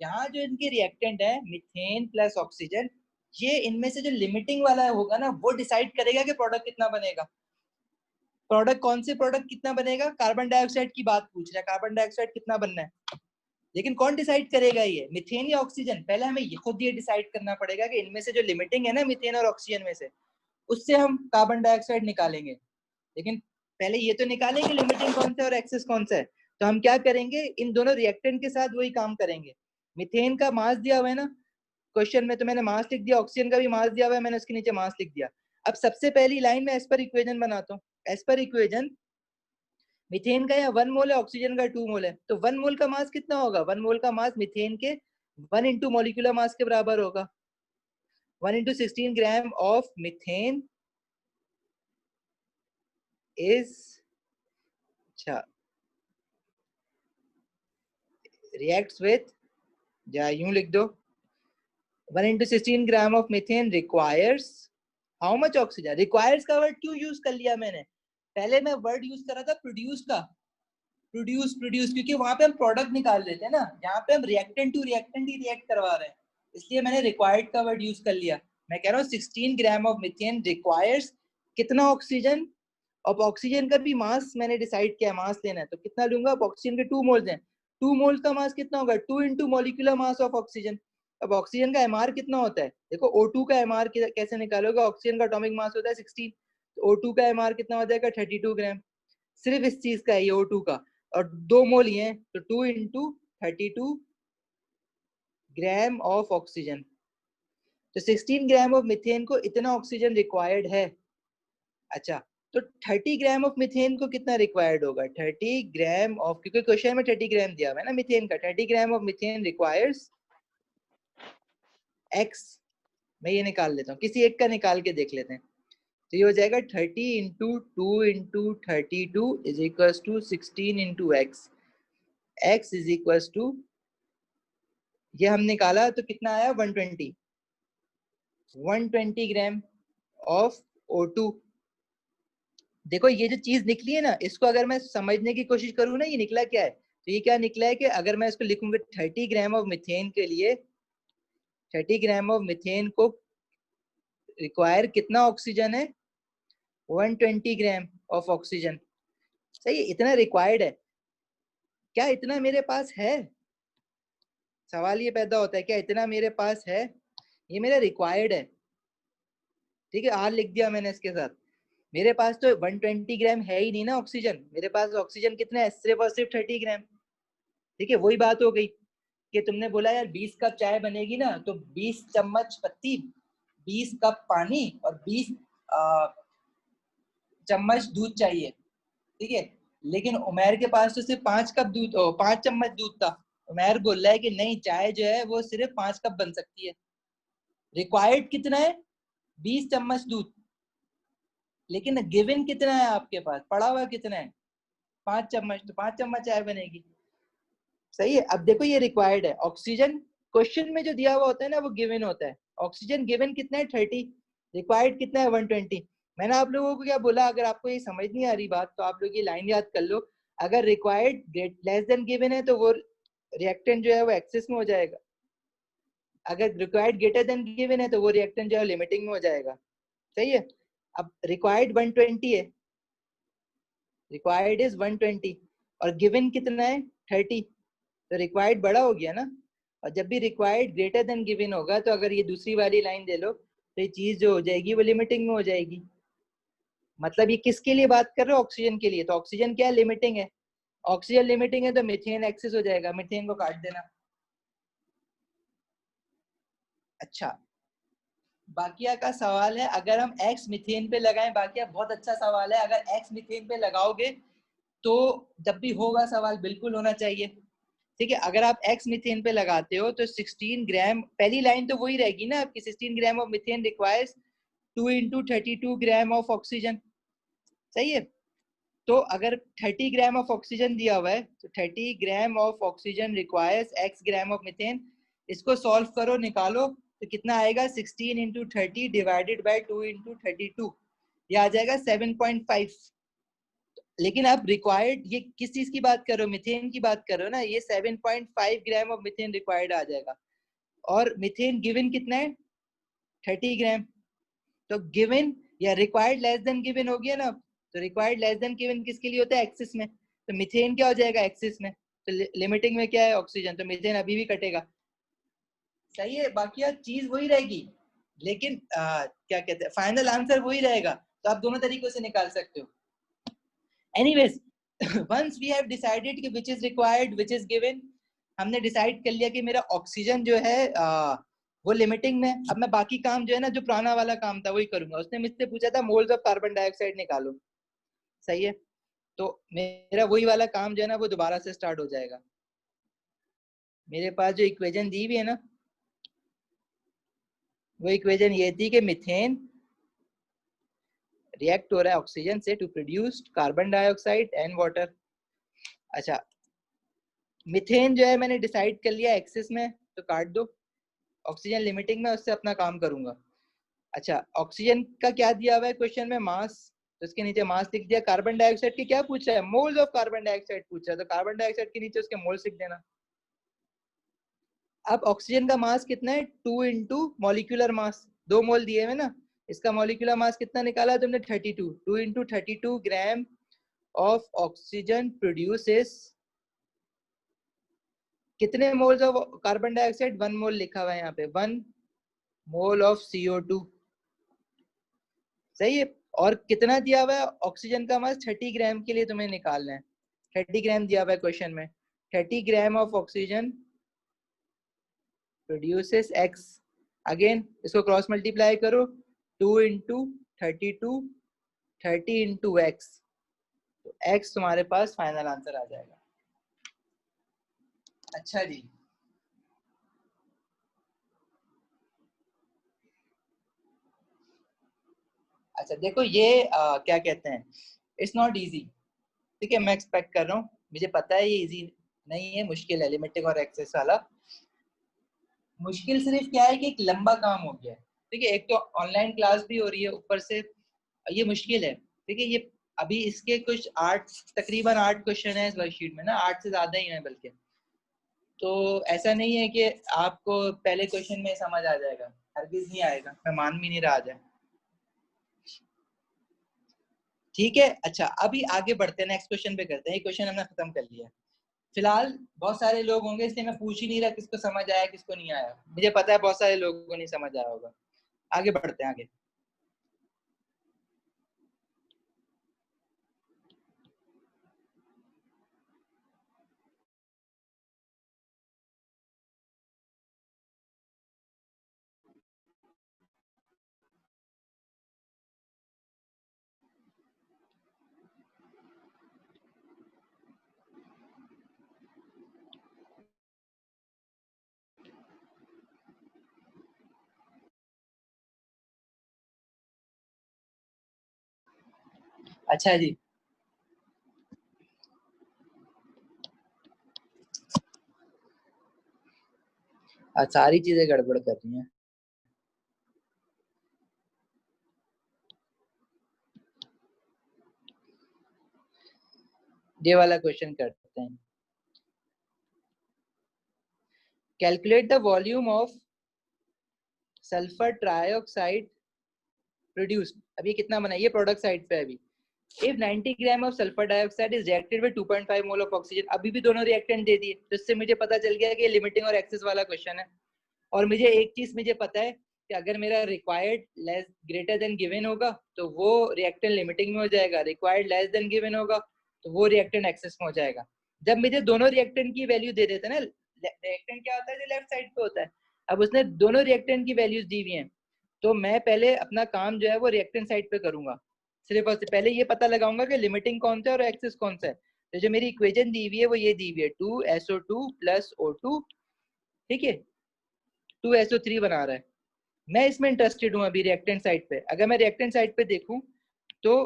यहाँ जो इनके रिएक्टेंट है मीथेन प्लस ऑक्सीजन, ये इनमें से जो लिमिटिंग वाला होगा ना वो डिसाइड करेगा कि प्रोडक्ट कितना बनेगा। प्रोडक्ट कौन से प्रोडक्ट कितना बनेगा, कार्बन डाइऑक्साइड की बात पूछ रहा है, कार्बन डाइऑक्साइड कितना बनना है। लेकिन कौन डिसाइड करेगा ये, मीथेन या ऑक्सीजन? पहले हमें ये खुद ये डिसाइड करना पड़ेगा कि इनमें से जो लिमिटिंग है ना मीथेन और ऑक्सीजन में से, उससे हम कार्बन डाइऑक्साइड निकालेंगे। लेकिन पहले ये तो निकालेंगे लिमिटिंग कौन सा है और एक्सेस कौन सा है। तो हम क्या करेंगे, इन दोनों रिएक्टेंट के साथ वही काम करेंगे। मीथेन का मास दिया हुआ है ना क्वेश्चन में, तो मैंने मास लिख दिया, ऑक्सीजन का भी मास दिया हुआ है, मैंने उसके नीचे मास लिख दिया। अब सबसे पहली लाइन में एज पर इक्वेशन बनाता हूँ। एज पर इक्वेशन मीथेन का या 1 मोल है, ऑक्सीजन का 2 मोल है, तो 1 मोल का मास कितना होगा? 1 मोल का मास मीथेन के 1 इंटू मॉलिक्यूलर मास के बराबर होगा। 1 into 16 gram of methane is, अच्छा, reacts with, या यूं लिख दो, 1 into 16 gram of methane requires how much oxygen. Requires का वर्ड क्यों यूज कर लिया मैंने? पहले मैं वर्ड यूज कर रहा था प्रोड्यूस का, प्रोड्यूस, क्योंकि वहां पे हम प्रोडक्ट निकाल लेते हैं ना, यहाँ पे हम रिएक्टेंट टू रिएक्टेंट ही रिएक्ट करवा रहे हैं, इसलिए मैंने रिक्वायर्ड का वर्ड यूज कर लिया। मैं कह रहा हूँ 16 ग्राम ऑफ मीथेन रिक्वायर्स कितना ऑक्सीजन। अब ऑक्सीजन का भी मास मैंने डिसाइड किया, मास लेना है तो कितना लूंगा? अब ऑक्सीजन के 2 मोल्स हैं, 2 मोल्स का मास कितना होगा? 2 into molecular mass of oxygen. अब ऑक्सीजन का एमआर कितना होता है? देखो O2 का एमआर कैसे निकालोगे? ऑक्सीजन का एटॉमिक मास होता है 16, तो O2 का एमआर कितना हो जाएगा? 32 ग्राम। सिर्फ इस चीज का है ये O2 का, और 2 मोल ही है, तो 2 इंटू 32 ग्राम ऑफ ऑक्सीजन। तो 16 ग्राम ऑफ मीथेन को इतना ऑक्सीजन रिक्वायर्ड है। अच्छा, तो 30 ग्राम ऑफ मीथेन को कितना रिक्वायर्ड होगा? 30 ग्राम ऑफ, क्योंकि क्वेश्चन में 30 ग्राम दिया हुआ है ना मीथेन का, 30 gram of methane requires x. मैं ये निकाल लेता हूँ, किसी एक का निकाल के देख लेते हैं। तो ये हो जाएगा 30 into 2 into 32 is equal to 16 into x. X is equal to, ये हम निकाला तो कितना आया? 120 ग्राम ऑफ O2। देखो ये जो चीज निकली है ना, इसको अगर मैं समझने की कोशिश करूँ ना, ये निकला क्या है, तो ये क्या निकला है कि अगर मैं इसको लिखूंगा 30 ग्राम ऑफ मीथेन के लिए, 30 ग्राम ऑफ मीथेन को रिक्वायर कितना ऑक्सीजन है? 120 ग्राम ऑफ ऑक्सीजन। सही है, इतना रिक्वायर्ड है। क्या इतना मेरे पास है? सवाल ये पैदा होता है, क्या इतना मेरे पास है? ये मेरा रिक्वायर्ड है, ठीक है, आर लिख दिया मैंने इसके साथ। मेरे पास तो 120 ग्राम है ही नहीं ना ऑक्सीजन, मेरे पास ऑक्सीजन कितना है? सिर्फ और सिर्फ 30 ग्राम। ठीक है, वही बात हो गई कि तुमने बोला यार 20 कप चाय बनेगी ना, तो 20 चम्मच पत्ती, 20 कप पानी और 20 चम्मच दूध चाहिए। ठीक है, लेकिन उमैर के पास तो सिर्फ 5 कप दूध, 5 चम्मच दूध था। उमैर बोल रहा है कि नहीं, चाय जो है वो सिर्फ 5 कप बन सकती है। रिक्वायर्ड कितना है? 20 चम्मच दूध, लेकिन गिवन कितना है आपके पास? पड़ा हुआ कितना है? 5 चम्मच, तो 5 चम्मच चाय बनेगी। सही है। अब देखो ये रिक्वायर्ड है ऑक्सीजन, क्वेश्चन में जो दिया हुआ होता है ना वो गिवन होता है। ऑक्सीजन गिवन कितना है? 30, रिक्वायर्ड कितना है? 120। मैंने आप लोगों को क्या बोला, अगर आपको ये समझ नहीं आ रही बात तो आप लोग ये लाइन याद कर लो, अगर रिक्वायर्ड लेस देन गिवन है तो वो रिएक्टेंट जो है वो एक्सेस में हो जाएगा, अगर रिक्वायर्ड ग्रेटर देन गिवन है तो वो रिएक्टेंट जो है लिमिटिंग में हो जाएगा। सही है। अब रिक्वायर्ड 120 है, रिक्वायर्ड इज 120 और गिवन कितना है? 30, तो रिक्वायर्ड बड़ा हो गया ना। और जब भी रिक्वायर्ड ग्रेटर देन गिवन होगा, तो अगर ये दूसरी वाली लाइन दे लो तो ये चीज जो हो जाएगी वो लिमिटिंग में हो जाएगी। मतलब ये किसके लिए बात कर रहे हो? ऑक्सीजन के लिए। तो ऑक्सीजन क्या लिमिटिंग है? ऑक्सीजन लिमिटिंग है तो मीथेन एक्सेस हो जाएगा, मीथेन को काट देना। अच्छा, बाकिया का सवाल है, अगर हम एक्स मीथेन पे लगाएं, बाकिया बहुत अच्छा सवाल है, अगर एक्स मीथेन पे लगाओगे तो जब भी होगा सवाल बिल्कुल होना चाहिए। ठीक है, अगर आप एक्स मीथेन पे लगाते हो तो 16 ग्राम, पहली लाइन तो वही रहेगी ना आपकी, 16 ग्राम of methane requires 2 into 32 gram of oxygen. सही है। तो अगर 30 ग्राम ऑफ ऑक्सीजन दिया हुआ है तो 30 gram of oxygen requires x gram of methane, इसको सॉल्व करो, निकालो, तो कितना आएगा? 16 इंटू 30 डिवाइडेड बाई 2 इंटू 32, ये आ जाएगा 7.5। लेकिन आप रिक्वायर्ड, ये किस चीज की बात कर रहे हो? मीथेन की बात कर रहे हो ना, ये 7.5 ग्राम ऑफ मीथेन रिक्वायर्ड आ जाएगा। और मीथेन गिवन कितना है? 30 ग्राम। तो गिवन या रिक्वायर्ड लेस देन गिवन हो गया ना, तो रिक्वायर्ड लेस देन गिवन किसके लिए होता है? एक्सिस में। तो मीथेन क्या हो जाएगा? एक्सिस में। तो लिमिटिंग में क्या है ऑक्सीजन, तो मीथेन अभी भी कटेगा, सही है। बाकी यार चीज वही रहेगी, लेकिन क्या कहते हैं फाइनल आंसर वही रहेगा, तो आप दोनों तरीकों से निकाल सकते हो। Anyways once we have decided कि which is required which is given, हमने डिसाइड कर लिया कि मेरा ऑक्सीजन जो है वो लिमिटिंग में, अब मैं बाकी काम जो है ना, जो पुराना वाला काम था वही करूंगा। उसने मुझसे पूछा था मोल्स ऑफ कार्बन डाइऑक्साइड निकालो, सही है, तो मेरा वही वाला काम जो है ना वो दोबारा से स्टार्ट हो जाएगा। मेरे पास जो इक्वेशन दी हुई है ना, वो इक्वेशन ये थी कि मीथेन रिएक्ट हो रहा है ऑक्सीजन से to produce carbon dioxide and water. अच्छा, मीथेन जो है मैंने डिसाइड कर लिया एक्सिस में, तो काट दो, ऑक्सीजन लिमिटिंग में, उससे अपना काम करूंगा। अच्छा, ऑक्सीजन का क्या दिया हुआ है क्वेश्चन में, मास, तो इसके नीचे मास लिख दिया। कार्बन डाइऑक्साइड की क्या पूछा है, मोल्स ऑफ कार्बन डाइऑक्साइड पूछा है, तो कार्बन डाइऑक्साइड के नीचे उसके मोल्स लिख देना। अब ऑक्सीजन का मास कितना है, 2 इंटू मॉलिक्यूलर मास, 2 मोल दिए हुए ना, इसका मॉलिक्यूलर मास कितना निकाला तुमने, 32, 2 into 32 gram of oxygen produces कितने मोल्स ऑफ कार्बन डाइऑक्साइड, 1 मोल लिखा हुआ है यहाँ पे, 1 मोल ऑफ CO2, सही है। और कितना दिया हुआ है ऑक्सीजन का मास, 30 ग्राम के लिए तुम्हें निकालना है, 30 ग्राम दिया हुआ है क्वेश्चन में, 30 gram of oxygen produces X, again इसको क्रॉस मल्टीप्लाई करो, 2 इंटू 32, 30 इंटू X, तो X तुम्हारे पास फाइनल आंसर आ जाएगा। अच्छा जी, अच्छा देखो ये क्या कहते हैं, इट्स नॉट इजी, ठीक है, मैं एक्सपेक्ट कर रहा हूँ, मुझे पता है ये इजी नहीं है, मुश्किल है लिमिटिंग और एक्सेस वाला। मुश्किल सिर्फ क्या है कि एक लंबा काम हो गया है, ठीक है, एक तो ऑनलाइन क्लास भी हो रही है, ऊपर से ये मुश्किल है, ठीक है। ये अभी इसके कुछ 8, तकरीबन 8 क्वेश्चन है इस वर्कशीट में ना, 8 से ज्यादा ही है बल्कि, तो ऐसा नहीं है कि आपको पहले क्वेश्चन में समझ आ जाएगा, हरगिज नहीं आएगा, मैं मान भी नहीं रहा जाए, ठीक है। अच्छा अभी आगे बढ़ते हैं, नेक्स्ट क्वेश्चन पे करते हैं, ये क्वेश्चन हमने खत्म कर लिया। फिलहाल बहुत सारे लोग होंगे, इसलिए मैं पूछ ही नहीं रहा किसको समझ आया किसको नहीं आया, मुझे पता है बहुत सारे लोगों को नहीं समझ आया होगा। आगे बढ़ते हैं आगे। अच्छा जी, आज सारी चीजें गड़बड़ कर रही हैं। ये वाला क्वेश्चन करते हैं, calculate the volume of sulphur trioxide produced, अभी कितना बना, ये प्रोडक्ट साइड पे अभी, if 90 gram of sulphur dioxide is reacted with 2.5 mole of oxygen, अभी भी दोनों रिएक्टेंट दे दिए, तो इससे मुझे पता चल गया कि ये लिमिटिंग और एक्सेस वाला क्वेश्चन है। और मुझे एक चीज मुझे पता है कि अगर मेरा required less greater than given होगा तो वो रिएक्टेंट लिमिटिंग में हो जाएगा, रिक्वायर्ड लेस देन गिवन होगा तो वो रिएक्टेंट एक्सेस में हो जाएगा। जब मुझे दोनों रिएक्टेंट की वैल्यू दे देते ना, रिएक्टेंट क्या होता है जो लेफ्ट साइड पे होता है, अब उसने दोनों रिएक्टेंट की वैल्यूज दी हुई हैं, तो मैं पहले अपना काम जो है वो रिएक्टेंट साइड पे करूंगा, सिर्फ और पहले ये पता लगाऊंगा कि लिमिटिंग कौन सा है और एक्सेस कौन सा है। तो जो मेरी इक्वेशन दी हुई है वो ये दी हुई है, 2SO2 प्लस O2, ठीक है, 2SO3 बना रहा है। मैं इसमें इंटरेस्टेड हूँ अभी रिएक्टेंट साइड पे। अगर मैं रिएक्टेंट साइड पे देखूं तो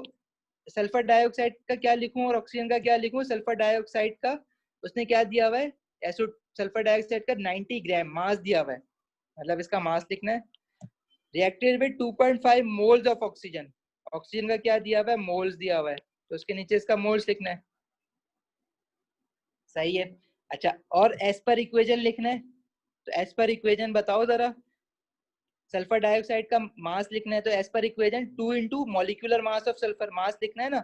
सल्फर डाइऑक्साइड का क्या लिखूं और ऑक्सीजन का क्या लिखूं। सल्फर डाइऑक्साइड का उसने क्या दिया हुआ है, एसो सल्फर डाइऑक्साइड का 90 ग्राम मास दिया हुआ है, मतलब इसका मास लिखना है। Reacted with 2.5 moles of oxygen, oxygen का क्या दिया हुआ है, मोल्स दिया हुआ है, तो उसके नीचे इसका मोल्स लिखना है, सही है। अच्छा और एज पर इक्वेशन लिखना है, तो एज पर इक्वेशन बताओ जरा, सल्फर डाइऑक्साइड का मास लिखना है तो एज पर equation 2 into molecular mass of sulphur, mass लिखना है ना,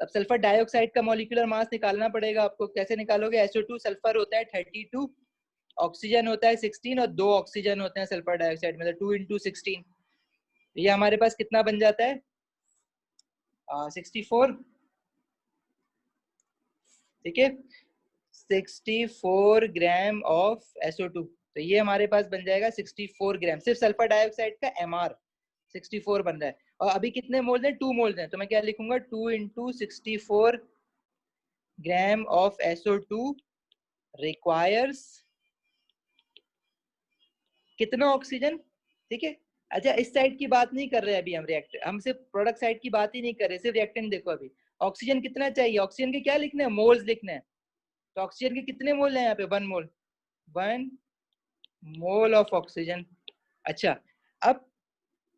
अब सल्फर डाइऑक्साइड का मॉलिक्यूलर मास निकालना पड़ेगा आपको। कैसे निकालोगे? SO2 सल्फर होता है 32, ऑक्सीजन होता है 16 और 2 ऑक्सीजन होते हैं सल्फर डाइऑक्साइड में, तो 2 × 16। ये हमारे पास कितना बन जाता है? 64। ठीक है, 64 ग्राम ऑफ SO2। तो ये हमारे पास बन जाएगा 64 ग्राम, सिर्फ सल्फर डाइऑक्साइड का MR 64 बन रहा है। और अभी कितने मोल्स हैं? 2 मोल्स हैं, तो मैं क्या लिखूंगा? 2 × 64 ग्राम ऑफ SO2 रिक्वायर्स कितना ऑक्सीजन? ठीक है। अच्छा, इस साइड की बात नहीं कर रहे अभी हम, रिएक्टर, हम सिर्फ प्रोडक्ट साइड की बात ही नहीं कर रहे, सिर्फ रिएक्टेंट देखो। अभी ऑक्सीजन कितना चाहिए? ऑक्सीजन के क्या लिखना है? मोल्स लिखना है। तो ऑक्सीजन के कितने मोल हैं यहाँ पे? 1 मोल, 1 मोल ऑफ ऑक्सीजन। अच्छा, अब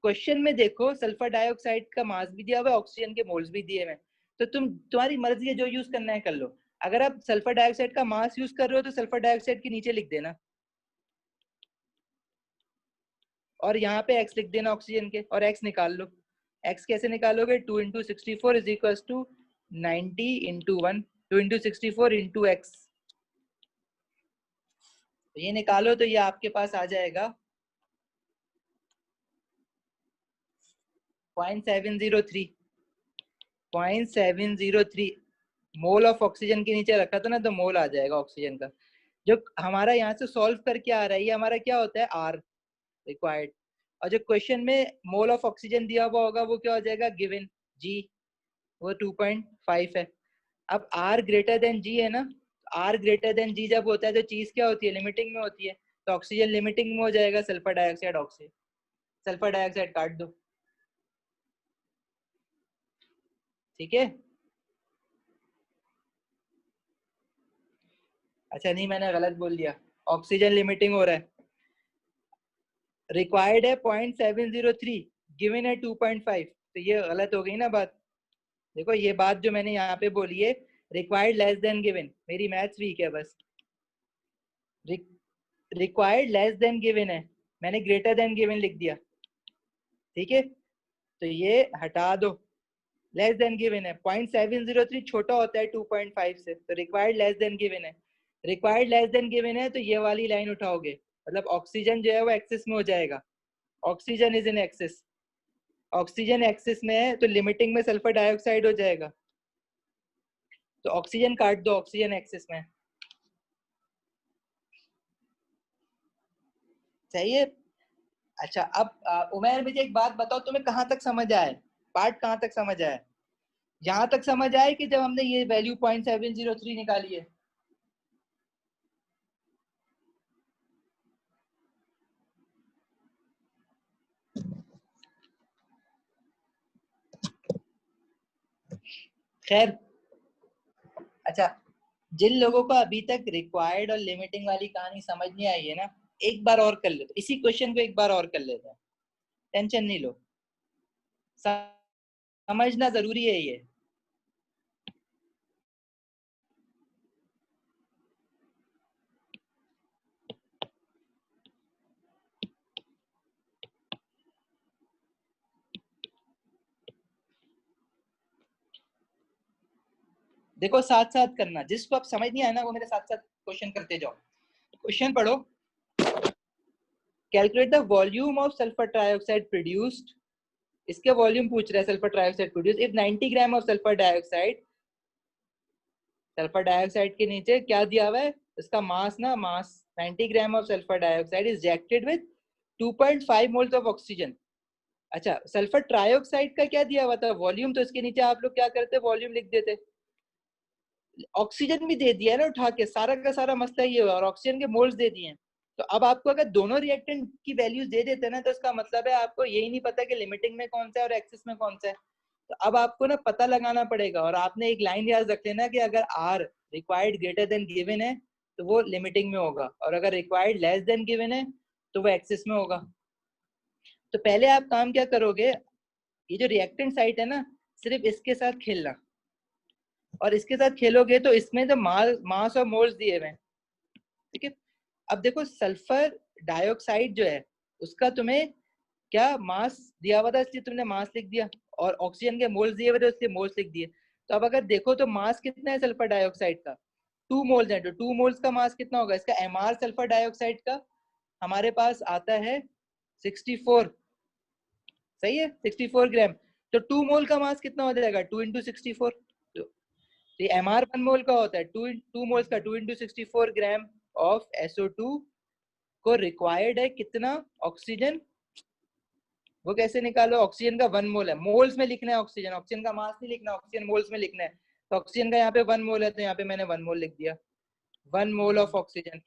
क्वेश्चन में देखो सल्फर डाइऑक्साइड का मास भी दिया हुआ है, ऑक्सीजन के मोल्स भी दिए हुए हैं, तो तुम्हारी मर्जी है, जो यूज करना है कर लो। अगर आप सल्फर डाइऑक्साइड का मास यूज कर रहे हो तो सल्फर डाइऑक्साइड के नीचे लिख देना, और यहाँ पे x लिख देना ऑक्सीजन के, और x निकाल लो। x कैसे निकालोगे? 2 × 64 इज इक्वल टू 90 × 1, 2 × 64 × x। ये निकालो तो ये आपके पास आ जाएगा 0.703 मोल ऑफ ऑक्सीजन के नीचे रखा था ना, तो मोल आ जाएगा ऑक्सीजन का। जो हमारा यहाँ से सॉल्व करके आ रहा है, ये हमारा क्या होता है? R required. और जो क्वेश्चन में मोल ऑफ ऑक्सीजन दिया हुआ होगा वो क्या हो जाएगा? गिवन G, वो 2.5 है। अब R ग्रेटर देन G है ना, R ग्रेटर देन G जब होता है तो चीज क्या होती है? लिमिटिंग में होती है, तो ऑक्सीजन लिमिटिंग में हो जाएगा। Sulphur dioxide, oxygen, sulphur dioxide काट दो। ठीक है। अच्छा नहीं, मैंने गलत बोल दिया, ऑक्सीजन लिमिटिंग हो रहा है। रिक्वायर्ड है 0.703, गिवन है 2.5, तो ये गलत हो गई ना बात। देखो ये बात जो मैंने यहाँ पे बोली है, रिक्वायर्ड लेस देन गिवन, मेरी मैथ्स वीक है बस। रिक्वायर्ड लेस देन गिवन है, मैंने ग्रेटर देन गिवन लिख दिया। ठीक है, तो ये हटा दो, लेस देन गिवन है। 0.703 छोटा होता है 2.5 से, तो रिक्वायर्ड लेस देन गिवन है। रिक्वायर्ड लेस देन गिवन है तो ये वाली लाइन उठाओगे, मतलब ऑक्सीजन जो है वो एक्सेस में हो जाएगा। Oxygen is in excess, oxygen excess में है तो लिमिटिंग में सल्फर डाइऑक्साइड हो जाएगा, तो ऑक्सीजन काट दो, ऑक्सीजन एक्सेस में। सही है। अच्छा, अब उमर मुझे एक बात बताओ, तुम्हें कहाँ तक समझ आया? पार्ट कहाँ तक समझ आया? यहाँ तक समझ आया कि जब हमने ये वैल्यू 0.703 निकाली है? खैर, अच्छा, जिन लोगों को अभी तक रिक्वायर्ड और लिमिटिंग वाली कहानी समझ नहीं आई है ना, एक बार और कर लेते, इसी क्वेश्चन को एक बार और कर लेते हैं, टेंशन नहीं लो, समझना जरूरी है ये। देखो साथ साथ करना, जिसको अब समझ नहीं आया ना वो मेरे साथ साथ क्वेश्चन करते जाओ। क्वेश्चन पढ़ो। Calculate the volume of sulphur trioxide produced, इसके वॉल्यूम पूछ रहा है, sulphur trioxide produce if 90 gram of sulphur dioxide, sulphur dioxide के नीचे क्या दिया हुआ है? इसका मास ना, मास 90 gram of sulphur dioxide is reacted with 2.5 moles of oxygen. अच्छा, सल्फर ट्राइऑक्साइड का क्या दिया हुआ था? वॉल्यूम। तो इसके नीचे आप लोग क्या करते? वॉल्यूम लिख देते। ऑक्सीजन भी दे दिया है ना उठा के, सारा का सारा मसला ये हुआ, और ऑक्सीजन के मोल्स दे दिए हैं। तो अब आपको अगर दोनों रिएक्टेंट की वैल्यूज दे देते हैं ना, तो इसका मतलब है आपको यही नहीं पता कि लिमिटिंग में कौन सा है और एक्सेस में कौन सा है। तो अब आपको ना पता लगाना पड़ेगा, और आपने एक लाइन याद रख लेना कि अगर R required greater than given है तो वो लिमिटिंग में होगा, और अगर रिक्वायर्ड लेस देन गिवन है तो वो एक्सेस में होगा। तो पहले आप काम क्या करोगे, ये जो रिएक्टेंट साइट है ना, सिर्फ इसके साथ खेलना, और इसके साथ खेलोगे तो इसमें जो मास और मोल्स दिए हुए हैं। ठीक है, अब देखो सल्फर डाइऑक्साइड जो है उसका तुम्हें क्या मास दिया हुआ था, इसलिए तुमने मास लिख दिया, और ऑक्सीजन के मोल्स दिए हुए थे इसलिए मोल्स लिख दिए। तो अब अगर देखो तो मास कितना है सल्फर डाइऑक्साइड का, 2 मोल्स है, तो 2 मोल्स का मास कितना होगा इसका, एमआर सल्फर डाइऑक्साइड का हमारे पास आता है 64, सही है 64 ग्राम। तो 2 मोल का मास कितना हो जाएगा, 2 इंटू 64, तो एम आर 1 मोल का होता है 2 मोल्स का 2 इंटू 64 ग्राम ऑफ SO2 को रिक्वायर्ड है कितना ऑक्सीजन, वो कैसे निकालो, ऑक्सीजन का 1 मोल है, मोल्स में लिखना है ऑक्सीजन, ऑक्सीजन का मास नहीं लिखना, ऑक्सीजन मोल्स में लिखना है, तो ऑक्सीजन का यहाँ पे 1 मोल है तो यहाँ पे मैंने 1 मोल लिख दिया, 1 मोल ऑफ ऑक्सीजन,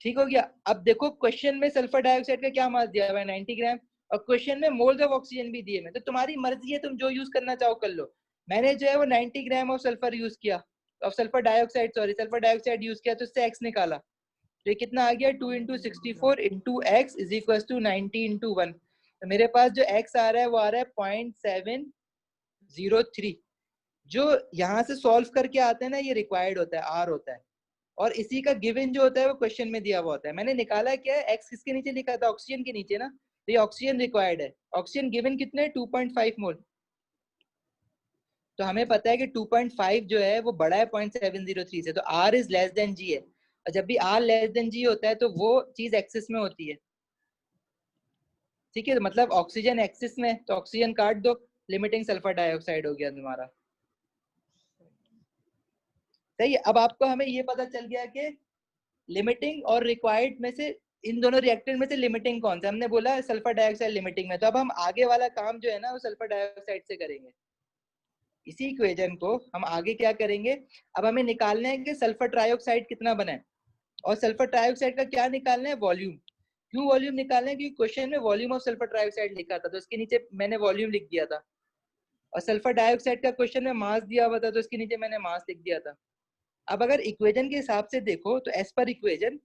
ठीक हो गया। अब देखो क्वेश्चन में सल्फर डाइऑक्साइड का क्या मास दिया हुआ है 90 ग्राम, और क्वेश्चन में मोल्स ऑफ ऑक्सीजन भी दिए हुए, तो तुम्हारी मर्जी है तुम जो यूज करना चाहो कर लो। मैंने जो है वो 90 ग्राम ऑफ सल्फर यूज किया, of sulphur dioxide, sorry sulphur dioxide use किया, तो इससे एक्स निकाला, तो ये कितना आ गया 2 into 64 into x is equal to 90 into 1, तो मेरे पास जो एक्स आ रहा है वो आ रहा है 0.703, जो यहाँ से सॉल्व करके आते हैं ना ये रिक्वायर्ड होता है, आर होता है, और इसी का गिवन जो होता है वो क्वेश्चन में दिया हुआ होता है। मैंने निकाला क्या है, एक्स किसके नीचे लिखा था, ऑक्सीजन के नीचे ना, तो ये ऑक्सीजन रिक्वायर्ड है, ऑक्सीजन गिवन कितने 2.5 मोल, तो हमें पता है कि 2.5 जो है वो बड़ा है 0.703 से, तो आर इज लेस देन जी है, और जब भी आर लेस देन जी होता है तो वो चीज एक्सिस में होती है, ठीक है, मतलब ऑक्सीजन एक्सिस में, तो ऑक्सीजन काट दो, लिमिटिंग सल्फर डाइऑक्साइड हो गया तुम्हारा, सही है। अब आपको हमें ये पता चल गया कि लिमिटिंग और रिक्वायर्ड में से, इन दोनों रिएक्टर में से लिमिटिंग कौन सा, हमने बोला सल्फर डाइऑक्साइड लिमिटिंग में, तो अब हम आगे वाला काम जो है ना वो सल्फर डाइऑक्साइड से करेंगे, इसी इक्वेशन को हम आगे क्या करेंगे, अब हमें निकालना है कि सल्फर ट्राइऑक्साइड कितना बना है, और सल्फर ट्राइऑक्साइड का क्या निकालना है, वॉल्यूम, क्यों वॉल्यूम निकालना है, क्योंकि क्वेश्चन में वॉल्यूम ऑफ सल्फर ट्राइऑक्साइड लिखा था, तो इसके नीचे मैंने वॉल्यूम लिख दिया था, और सल्फर डाइऑक्साइड का क्वेश्चन में मास दिया हुआ था तो इसके नीचे मैंने मास लिख दिया था। अब अगर इक्वेशन के हिसाब से देखो तो एज पर इक्वेशन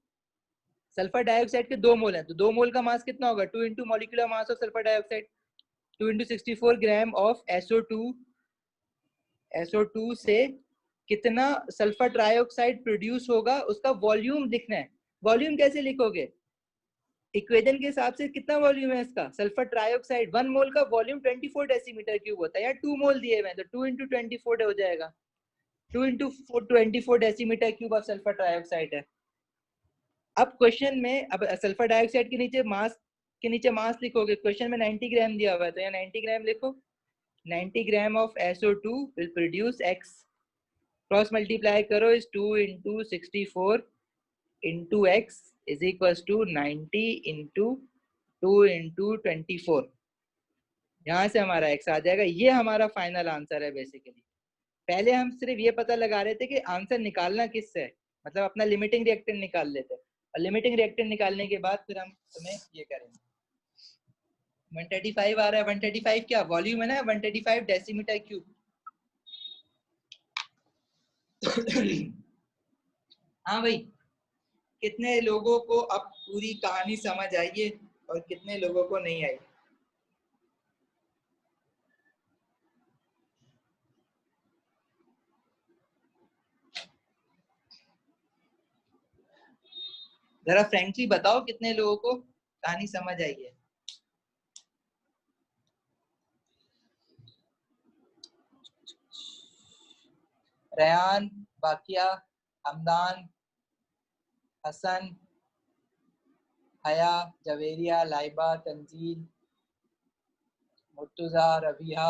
सल्फर डाइऑक्साइड के 2 मोल हैं, तो 2 मोल का मास कितना होगा, 2 into molecular mass of sulphur dioxide, 2 into 64 gram of SO2 से कितना सल्फर ट्राइऑक्साइड प्रोड्यूस होगा उसका वॉल्यूम लिखना है। वॉल्यूम कैसे लिखोगे, इक्वेशन के हिसाब से कितना वॉल्यूम है इसका, सल्फर ट्राइऑक्साइड 1 मोल का वॉल्यूम 24 डेसीमीटर क्यूब होता है, या 2 मोल दिए हुए हैं तो 2 इंटू 24 हो जाएगा, 2 into 24 decimetre cube of sulphur trioxide है। अब क्वेश्चन में, अब सल्फर डाइऑक्साइड के नीचे मास लिखोगे, क्वेश्चन में 90 ग्राम दिया हुआ है तो यहाँ 90 ग्राम लिखो, 90 gram of SO2 will produce x, cross multiply करो, is 2 into 64 into x is equal to 90 into 2 into 24, यहाँ से हमारा x आ जाएगा, ये हमारा फाइनल आंसर है बेसिकली। पहले हम सिर्फ ये पता लगा रहे थे कि आंसर निकालना किससे है, मतलब अपना लिमिटिंग रिएक्टेंट निकाल लेते, और लिमिटिंग रिएक्टेंट निकालने के बाद फिर हम तुम्हें ये करेंगे। 135 आ रहा है, 135 क्या वॉल्यूम है ना, 135 डेसीमीटर क्यूब। हाँ भाई, कितने लोगों को अब पूरी कहानी समझ आई है और कितने लोगों को नहीं आई, जरा फ्रेंकली बताओ कितने लोगों को कहानी समझ आई है। रयान, बाकिया, हमदान, हसन, हया, जवेरिया, लाइबा, तंजील, मुर्तुजा, रबिया,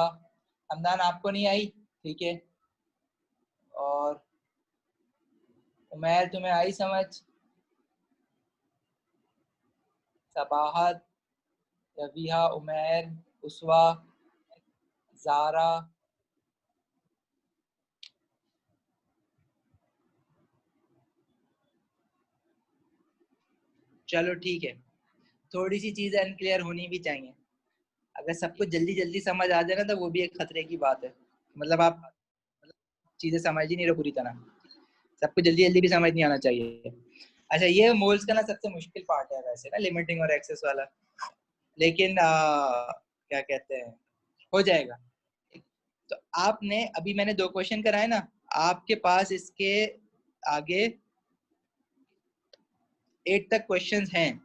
हमदान आपको नहीं आई, ठीक है, और उमैर तुम्हें आई समझ, सबाहत, रबिया, उमैर, उसवा, जारा, चलो ठीक है, थोड़ी सी चीजें अनक्लियर होनी भी चाहिए, अगर सब कुछ जल्दी जल्दी समझ आ जाए ना तो वो भी एक खतरे की बात है, मतलब आप चीजें समझ ही नहीं रहे पूरी तरह, सबको जल्दी जल्दी भी समझ नहीं आना चाहिए। अच्छा, ये मोल्स का ना सबसे मुश्किल पार्ट है वैसे ना, लिमिटिंग और एक्सेस वाला, लेकिन क्या कहते हैं, हो जाएगा। तो आपने अभी मैंने 2 क्वेश्चन कराए ना, आपके पास इसके आगे 8 तक क्वेश्चंस हैं,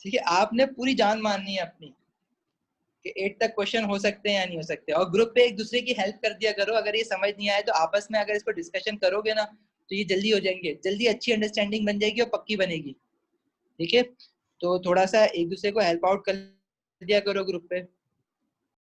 ठीक है, आपने पूरी जान माननी है अपनी, कि 8 तक क्वेश्चन हो सकते हैं या नहीं हो सकते, और ग्रुप पे एक दूसरे की हेल्प कर दिया करो। अगर ये समझ नहीं आए तो आपस में अगर इसको डिस्कशन करोगे ना तो ये जल्दी हो जाएंगे, जल्दी अच्छी अंडरस्टैंडिंग बन जाएगी और पक्की बनेगी। ठीक है, तो थोड़ा सा एक दूसरे को हेल्प आउट कर दिया करो ग्रुप पे।